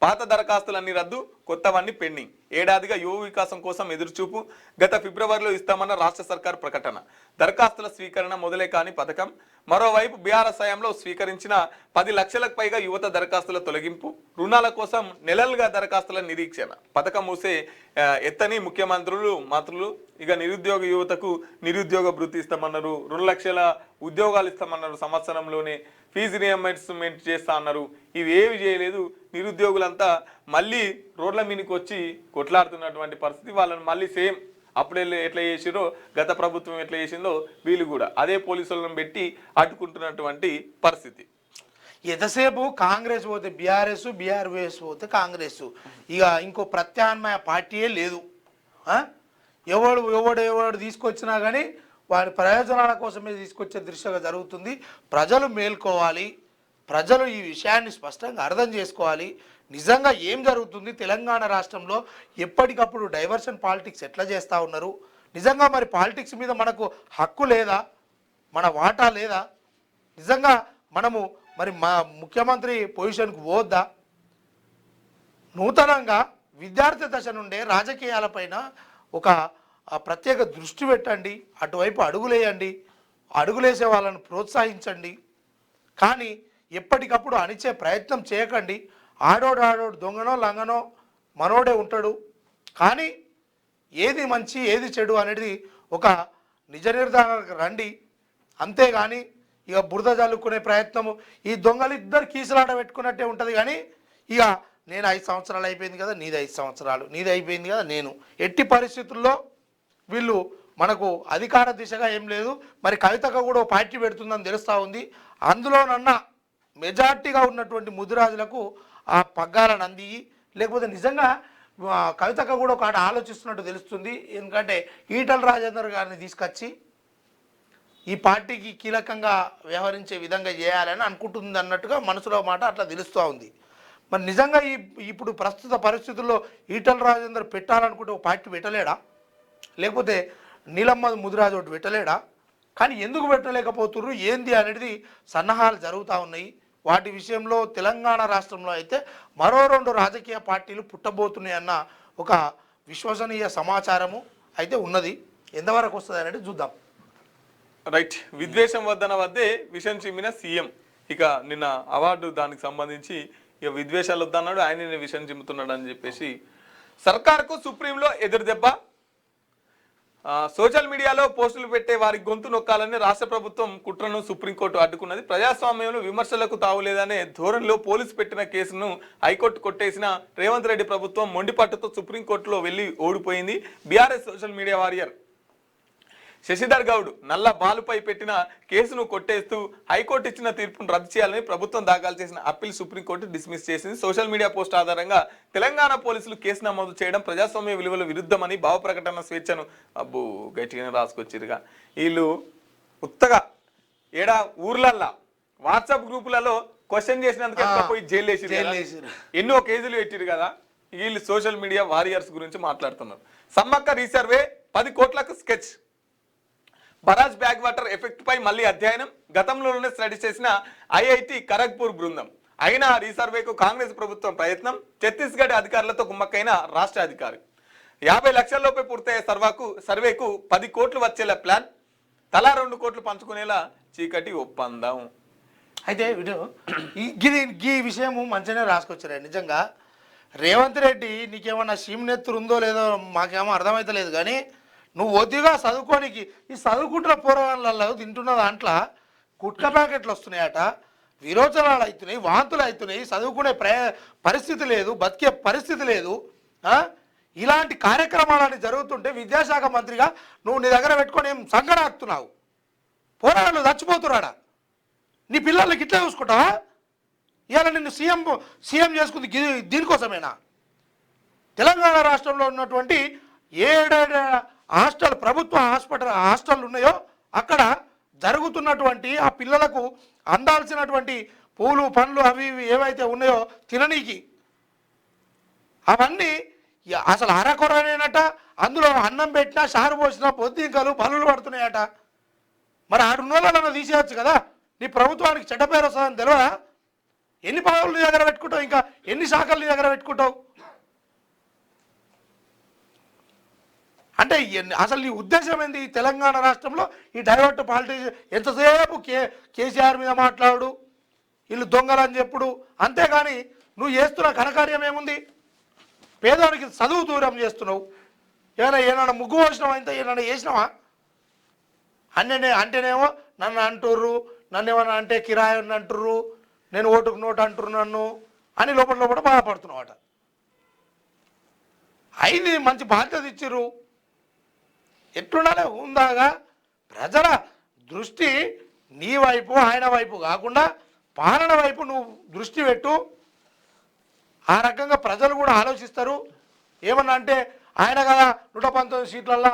పాత దరఖాస్తులన్నీ రద్దు, కొత్తవన్నీ పెండింగ్. ఏడాదిగా యువ వికాసం కోసం ఎదురుచూపు. గత ఫిబ్రవరిలో ఇస్తామన్న రాష్ట్ర సర్కార్ ప్రకటన. దరఖాస్తుల స్వీకరణ మొదలే కాని పథకం. మరోవైపు బీఆర్ఎస్ హయాంలో స్వీకరించిన 10 లక్షలకు పైగా యువత దరఖాస్తుల తొలగింపు. రుణాల కోసం నెలలుగా దరఖాస్తుల నిరీక్షణ. పథకం మూసే ఎత్తని ముఖ్యమంత్రులు మంత్రులు. ఇక నిరుద్యోగ యువతకు నిరుద్యోగ భృతి ఇస్తామన్నారు. 2 లక్షల ఉద్యోగాలు ఇస్తామన్నారు. సంవత్సరంలోనే ఫీజు రియంబర్స్మెంట్ చేస్తా అన్నారు. ఇవి ఏవి చేయలేదు. నిరుద్యోగులంతా మళ్ళీ రోడ్ల మీదకి వచ్చి కొట్లాడుతున్నటువంటి పరిస్థితి. వాళ్ళని మళ్ళీ సేమ్ అప్పుడే ఎట్లా చేసిరో, గత ప్రభుత్వం ఎట్లా చేసిందో వీళ్ళు కూడా అదే పోలీసులను పెట్టి అడ్డుకుంటున్నటువంటి పరిస్థితి. ఎంతసేపు కాంగ్రెస్ పోతే బీఆర్ఎస్, బీఆర్ఎస్ పోతే కాంగ్రెస్, ఇక ఇంకో ప్రత్యామ్నాయ పార్టీయే లేదు. ఎవడు తీసుకొచ్చినా కానీ వారి ప్రయోజనాల కోసమే తీసుకొచ్చే దృశ్యంగా జరుగుతుంది. ప్రజలు మేల్కోవాలి. ప్రజలు ఈ విషయాన్ని స్పష్టంగా అర్థం చేసుకోవాలి. నిజంగా ఏం జరుగుతుంది తెలంగాణ రాష్ట్రంలో? ఎప్పటికప్పుడు డైవర్షన్ పాలిటిక్స్ ఎట్లా చేస్తూ ఉన్నారు? నిజంగా మరి పాలిటిక్స్ మీద మనకు హక్కు లేదా? మన వాటా లేదా? నిజంగా మనము మరి మా ముఖ్యమంత్రి పొజిషన్కు పోద్దా? నూతనంగా విద్యార్థి దశ నుండే రాజకీయాలపైన ఒక ప్రత్యేక దృష్టి పెట్టండి. అటువైపు అడుగులేయండి. అడుగులేసే వాళ్ళని ప్రోత్సహించండి. కానీ ఎప్పటికప్పుడు అణిచే ప్రయత్నం చేయకండి. ఆడోడు దొంగనో లంగనో మనోడే ఉంటాడు. కానీ ఏది మంచి ఏది చెడు అనేది ఒక నిజ నిర్ధారణకు రండి. అంతేగాని ఇక బురద జల్లుకునే ప్రయత్నము, ఈ దొంగలు ఇద్దరు కీసులాట పెట్టుకున్నట్టే ఉంటుంది. కానీ ఇక నేను 5 సంవత్సరాలు అయిపోయింది కదా, నీది 5 సంవత్సరాలు, నీది అయిపోయింది కదా, నేను ఎట్టి పరిస్థితుల్లో వీళ్ళు మనకు అధికార దిశగా ఏం లేదు. మరి కవితకు కూడా పార్టీ పెడుతుందని తెలుస్తూ ఉంది. అందులోనన్నా మెజార్టీగా ఉన్నటువంటి ముదిరాజులకు ఆ పగ్గాలను అంది. లేకపోతే నిజంగా కవితకు కూడా ఒక ఆలోచిస్తున్నట్టు తెలుస్తుంది. ఎందుకంటే ఈటల రాజేందర్ గారిని తీసుకొచ్చి ఈ పార్టీకి కీలకంగా వ్యవహరించే విధంగా చేయాలని అనుకుంటుంది అన్నట్టుగా మనసులో మాట అట్లా తెలుస్తూ ఉంది. మరి నిజంగా ఇప్పుడు ప్రస్తుత పరిస్థితుల్లో ఈటల రాజేందర్ పెట్టాలనుకుంటే ఒక పార్టీ పెట్టలేడా? లేకపోతే నీలమ్మ ముదిరాజు ఒకటి పెట్టలేడా? కానీ ఎందుకు పెట్టలేకపోతుర్రు ఏంది అనేది సన్నాహాలు జరుగుతూ ఉన్నాయి. వాటి విషయంలో తెలంగాణ రాష్ట్రంలో అయితే మరో 2 రాజకీయ పార్టీలు పుట్టబోతున్నాయి అన్న ఒక విశ్వసనీయ సమాచారము అయితే ఉన్నది. ఎంతవరకు వస్తుంది అనేది చూద్దాం. రైట్. విద్వేషం వద్దన వద్దే విషయం చిమ్మిన సీఎం. ఇక నిన్న అవార్డు దానికి సంబంధించి ఇక విద్వేషాలు వద్దన్నాడు, ఆయన విషయం చిమ్ముతున్నాడు అని చెప్పేసి సర్కార్కు సుప్రీంలో ఎదురు దెబ్బ. సోషల్ మీడియాలో పోస్టులు పెట్టే వారి గొంతు నొక్కాలని రాష్ట్ర ప్రభుత్వం కుట్రను సుప్రీంకోర్టు అడ్డుకున్నది. ప్రజాస్వామ్యంలో విమర్శలకు తావులేదనే ధోరణిలో పోలీసు పెట్టిన కేసును హైకోర్టు కొట్టేసిన రేవంత్ రెడ్డి ప్రభుత్వం మొండిపట్టుతో సుప్రీంకోర్టులో వెళ్లి ఓడిపోయింది. BRS social media warrior Shashidhar Goud Nalla బాలుపై పెట్టిన కేసును కొట్టేస్తూ హైకోర్టు ఇచ్చిన తీర్పును రద్దు చేయాలని ప్రభుత్వం దాఖలు చేసిన అప్పీల్ సుప్రీంకోర్టు డిస్మిస్ చేసింది. సోషల్ మీడియా పోస్ట్ ఆధారంగా తెలంగాణ పోలీసులు కేసు నమోదు చేయడం ప్రజాస్వామ్య విలువల విరుద్ధమని భావ ప్రకటన స్వేచ్ఛను గట్టిగానే రాసుకొచ్చిరుగా వీళ్ళు ఉత్తగా ఏడా ఊర్లల్లా వాట్సాప్ గ్రూపులలో క్వశ్చన్ చేసినందుకు పోయి జైలు వేసిరు. ఎన్నో కేసులు పెట్టిరు కదా. వీళ్ళు సోషల్ మీడియా వారియర్స్ గురించి మాట్లాడుతున్నారు. సమ్మక్క రీసర్వే 10 కోట్లకు sketch. Barrage back water effect పై మళ్ళీ అధ్యయనం. గతంలోనే స్టడీ చేసిన ఐఐటి ఖరగ్పూర్ బృందం. అయినా రీసర్వేకు కాంగ్రెస్ ప్రభుత్వం ప్రయత్నం. ఛత్తీస్గఢ్ అధికారులతో కుమ్మక్కైన రాష్ట్ర అధికారి. 50 లక్షల్లోపే పూర్తయ్యే సర్వేకు 10 కోట్లు వచ్చేలా ప్లాన్. తలా 2 కోట్లు పంచుకునేలా చీకటి ఒప్పందం. అయితే ఈ విషయము మంచిగానే రాసుకొచ్చారు. నిజంగా రేవంత్ రెడ్డి నీకేమన్నా సీమనెత్తురు ఉందో లేదో మాకేమో అర్థమైతలేదు. కానీ నువ్వు ఒద్దిగా చదువుకోనికి ఈ చదువుకుంటున్న పోరాటాలలో తింటున్న దాంట్లో గుట్కా ప్యాకెట్లు వస్తున్నాయట, విరోచనాలు అవుతున్నాయి, వాంతులు అవుతున్నాయి, చదువుకునే పరిస్థితి లేదు, బతికే పరిస్థితి లేదు. ఇలాంటి కార్యక్రమాలని జరుగుతుంటే విద్యాశాఖ మంత్రిగా నువ్వు నీ దగ్గర పెట్టుకొని ఏం సంగడాస్తున్నావు? పోరాటాలు చచ్చిపోతున్నాడా? నీ పిల్లలకి ఇట్లా చూసుకుంటావా? ఇవాళ నిన్ను సీఎం చేసుకుంది దీనికోసమేనా? తెలంగాణ రాష్ట్రంలో ఉన్నటువంటి 7 హాస్టల్ ప్రభుత్వ హాస్టల్ ఉన్నాయో అక్కడ జరుగుతున్నటువంటి ఆ పిల్లలకు అందాల్సినటువంటి పూలు పండ్లు అవి ఏవైతే ఉన్నాయో తిననీకి అవన్నీ అసలు అరకొరనేనట. అందులో అన్నం పెట్టినా షారు పోసినా పొద్దుంకలు పనులు పడుతున్నాయట. మరి 6 నెలలను తీసేయచ్చు కదా. నీ ప్రభుత్వానికి చెడ్డ పేరు వస్తుందని తెలియదా? ఎన్ని పదవులు నీ దగ్గర పెట్టుకుంటావు? ఇంకా ఎన్ని శాఖలు నీ దగ్గర పెట్టుకుంటావు? అంటే అసలు నీ ఉద్దేశం ఏంది? తెలంగాణ రాష్ట్రంలో ఈ డైవర్ట్ పాలిటిక్స్ ఎంతసేపు కేసీఆర్ మీద మాట్లాడు, వీళ్ళు దొంగలని చెప్పుడు, అంతేగాని నువ్వు చేస్తున్న ఘనకార్యం ఏముంది? పేదవాడికి చదువు దూరం చేస్తున్నావు. ఏమైనా ముగ్గు పోసినావా? ఇంత ఏమైనా చేసినావా? అంటేనేమో నన్ను అంటుర్రు, నన్ను ఏమన్నా అంటే కిరాయి అంటుర్రు, నేను ఓటుకు నోటు అంటుర్రు నన్ను అని లోపల బాధపడుతున్నావు అట. అయింది మంచి బాధ్యత ఇచ్చిర్రు, ఎట్లుండాలి ఉందాగా. ప్రజల దృష్టి నీ వైపు ఆయన వైపు కాకుండా పాలన వైపు నువ్వు దృష్టి పెట్టు. ఆ రకంగా ప్రజలు కూడా ఆలోచిస్తారు. ఏమన్నా అంటే ఆయన కదా 119 సీట్లల్లో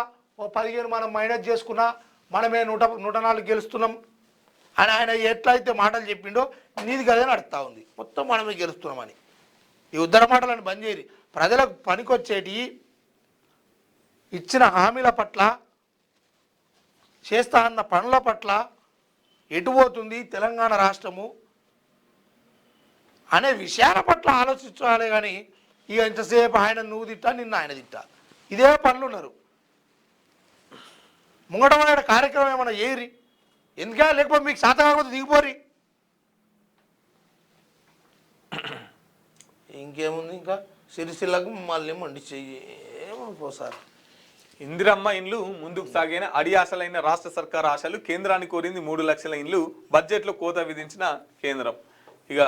15 మనం మైనస్ చేసుకున్నా మనమే 104 గెలుస్తున్నాం అని ఆయన ఎట్లయితే మాటలు చెప్పిండో నీది కదే నడుస్తూ ఉంది. మొత్తం మనమే గెలుస్తున్నామని ఈ ఉద్దర మాటలను బంద్ చేయరు. ప్రజలకు పనికొచ్చేటి ఇచ్చిన హామీల పట్ల, చేస్తా అన్న పనుల పట్ల ఎటుపోతుంది తెలంగాణ రాష్ట్రము అనే విషయాల పట్ల ఆలోచించాలి. కానీ ఇక ఇంతసేపు ఆయన నువ్వు తిట్టా, నిన్న ఆయన తిట్టా, ఇదే పనులు ఉన్నారు. ముంగటమైన కార్యక్రమం ఏమన్నా చేయరి ఎందుకా, లేకపోతే మీకు శాతం కాకపోతే దిగిపోరి. ఇంకేముంది, ఇంకా సిరిసిల్లకు మళ్ళీ మండి చెయ్యి ఏమోసారి. ఇందిరమ్మ ఇండ్లు ముందుకు సాగిన అడి ఆశలైన రాష్ట్ర సర్కార్ ఆశలు కేంద్రాన్ని కోరింది 3 లక్షల ఇండ్లు, బడ్జెట్లో కోత విధించిన కేంద్రం. ఇక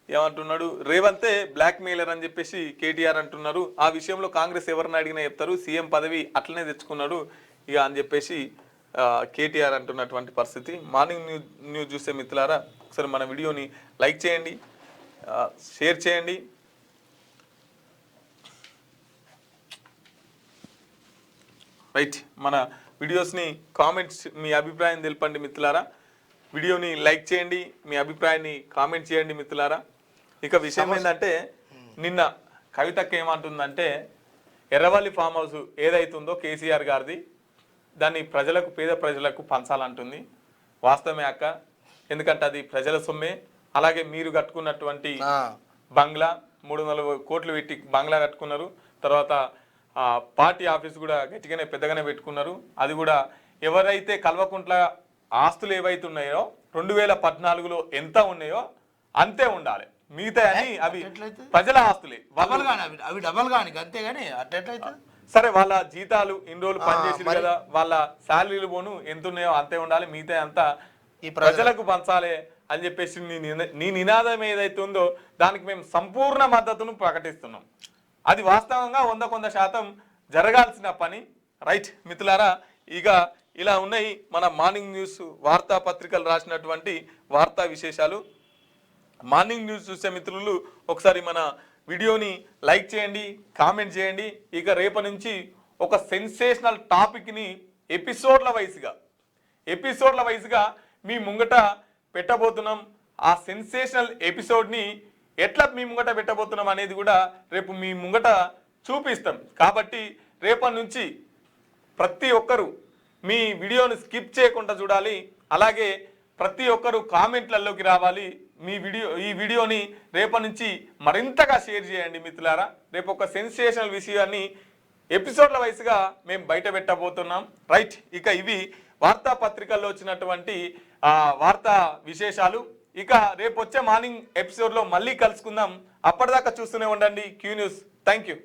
ఏమంటున్నాడు రేవంతే బ్లాక్ మెయిలర్ అని చెప్పేసి కేటీఆర్ అంటున్నారు. ఆ విషయంలో కాంగ్రెస్ ఎవరిని అడిగినా చెప్తారు, సీఎం పదవి అట్లనే తెచ్చుకున్నాడు ఇక అని చెప్పేసి కేటీఆర్ అంటున్నటువంటి పరిస్థితి. మార్నింగ్ న్యూస్ చూసే మిత్రులారా ఒకసారి మన వీడియోని లైక్ చేయండి, షేర్ చేయండి. రైట్, మన వీడియోస్ని కామెంట్స్ మీ అభిప్రాయం తెలపండి మిత్రులారా. వీడియోని లైక్ చేయండి, మీ అభిప్రాయాన్ని కామెంట్ చేయండి మిత్రులారా. ఇక విషయం ఏంటంటే నిన్న కవితక్క ఏమంటుందంటే ఎర్రవల్లి ఫామ్ హౌస్ ఏదైతుందో కేసీఆర్ గారిది దాన్ని ప్రజలకు, పేద ప్రజలకు పంచాలంటుంది. వాస్తవమే అక్క, ఎందుకంటే అది ప్రజల సొమ్మే. అలాగే మీరు కట్టుకున్నటువంటి బంగ్లా 340 కోట్లు పెట్టి బంగ్లా కట్టుకున్నారు. తర్వాత పార్టీ ఆఫీస్ కూడా గట్టిగానే పెద్దగానే పెట్టుకున్నారు. అది కూడా ఎవరైతే కల్వకుంట్ల ఆస్తులు ఏవైతే ఉన్నాయో 2014లో ఎంత ఉన్నాయో అంతే ఉండాలి, మిగతా అని అవి ప్రజల ఆస్తులే. అవి డబల్ కానీ అంతేగాని అట్లయితే సరే, వాళ్ళ జీతాలు ఇన్ని రోజులు పనిచేసి కదా, వాళ్ళ శాలరీలు పోను ఎంత ఉన్నాయో అంతే ఉండాలి, మిగతా అంతా ఈ ప్రజలకు పంచాలి అని చెప్పేసి నీ నినాదం ఏదైతే ఉందో దానికి మేము సంపూర్ణ మద్దతును ప్రకటిస్తున్నాం. అది వాస్తవంగా 100% జరగాల్సిన పని. రైట్ మిత్రులారా, ఇక ఇలా ఉన్నాయి మన మార్నింగ్ న్యూస్ వార్తాపత్రికలు రాసినటువంటి వార్తా విశేషాలు. మార్నింగ్ న్యూస్ చూసే మిత్రులు ఒకసారి మన వీడియోని లైక్ చేయండి, కామెంట్ చేయండి. ఇక రేపటి నుంచి ఒక సెన్సేషనల్ టాపిక్ని ఎపిసోడ్ల వైజ్గా మీ ముంగట పెట్టబోతున్నాం. ఆ సెన్సేషనల్ ఎపిసోడ్ని ఎట్లా మీ ముంగట పెట్టబోతున్నాం అనేది కూడా రేపు మీ ముంగట చూపిస్తాం. కాబట్టి రేపటి నుంచి ప్రతి ఒక్కరూ మీ వీడియోని స్కిప్ చేయకుండా చూడాలి. అలాగే ప్రతి ఒక్కరూ కామెంట్లలోకి రావాలి. ఈ వీడియోని రేపటి నుంచి మరింతగా షేర్ చేయండి మిత్రులారా. రేపు ఒక సెన్సేషనల్ విషయాన్ని ఎపిసోడ్ల వైస్గా మేము బయట పెట్టబోతున్నాం. రైట్, ఇక ఇవి వార్తాపత్రికల్లో వచ్చినటువంటి వార్తా విశేషాలు. ఇక రేపు వచ్చే మార్నింగ్ ఎపిసోడ్లో మళ్ళీ కలుసుకుందాం. అప్పటిదాకా చూస్తూనే ఉండండి క్యూ న్యూస్. Thank you.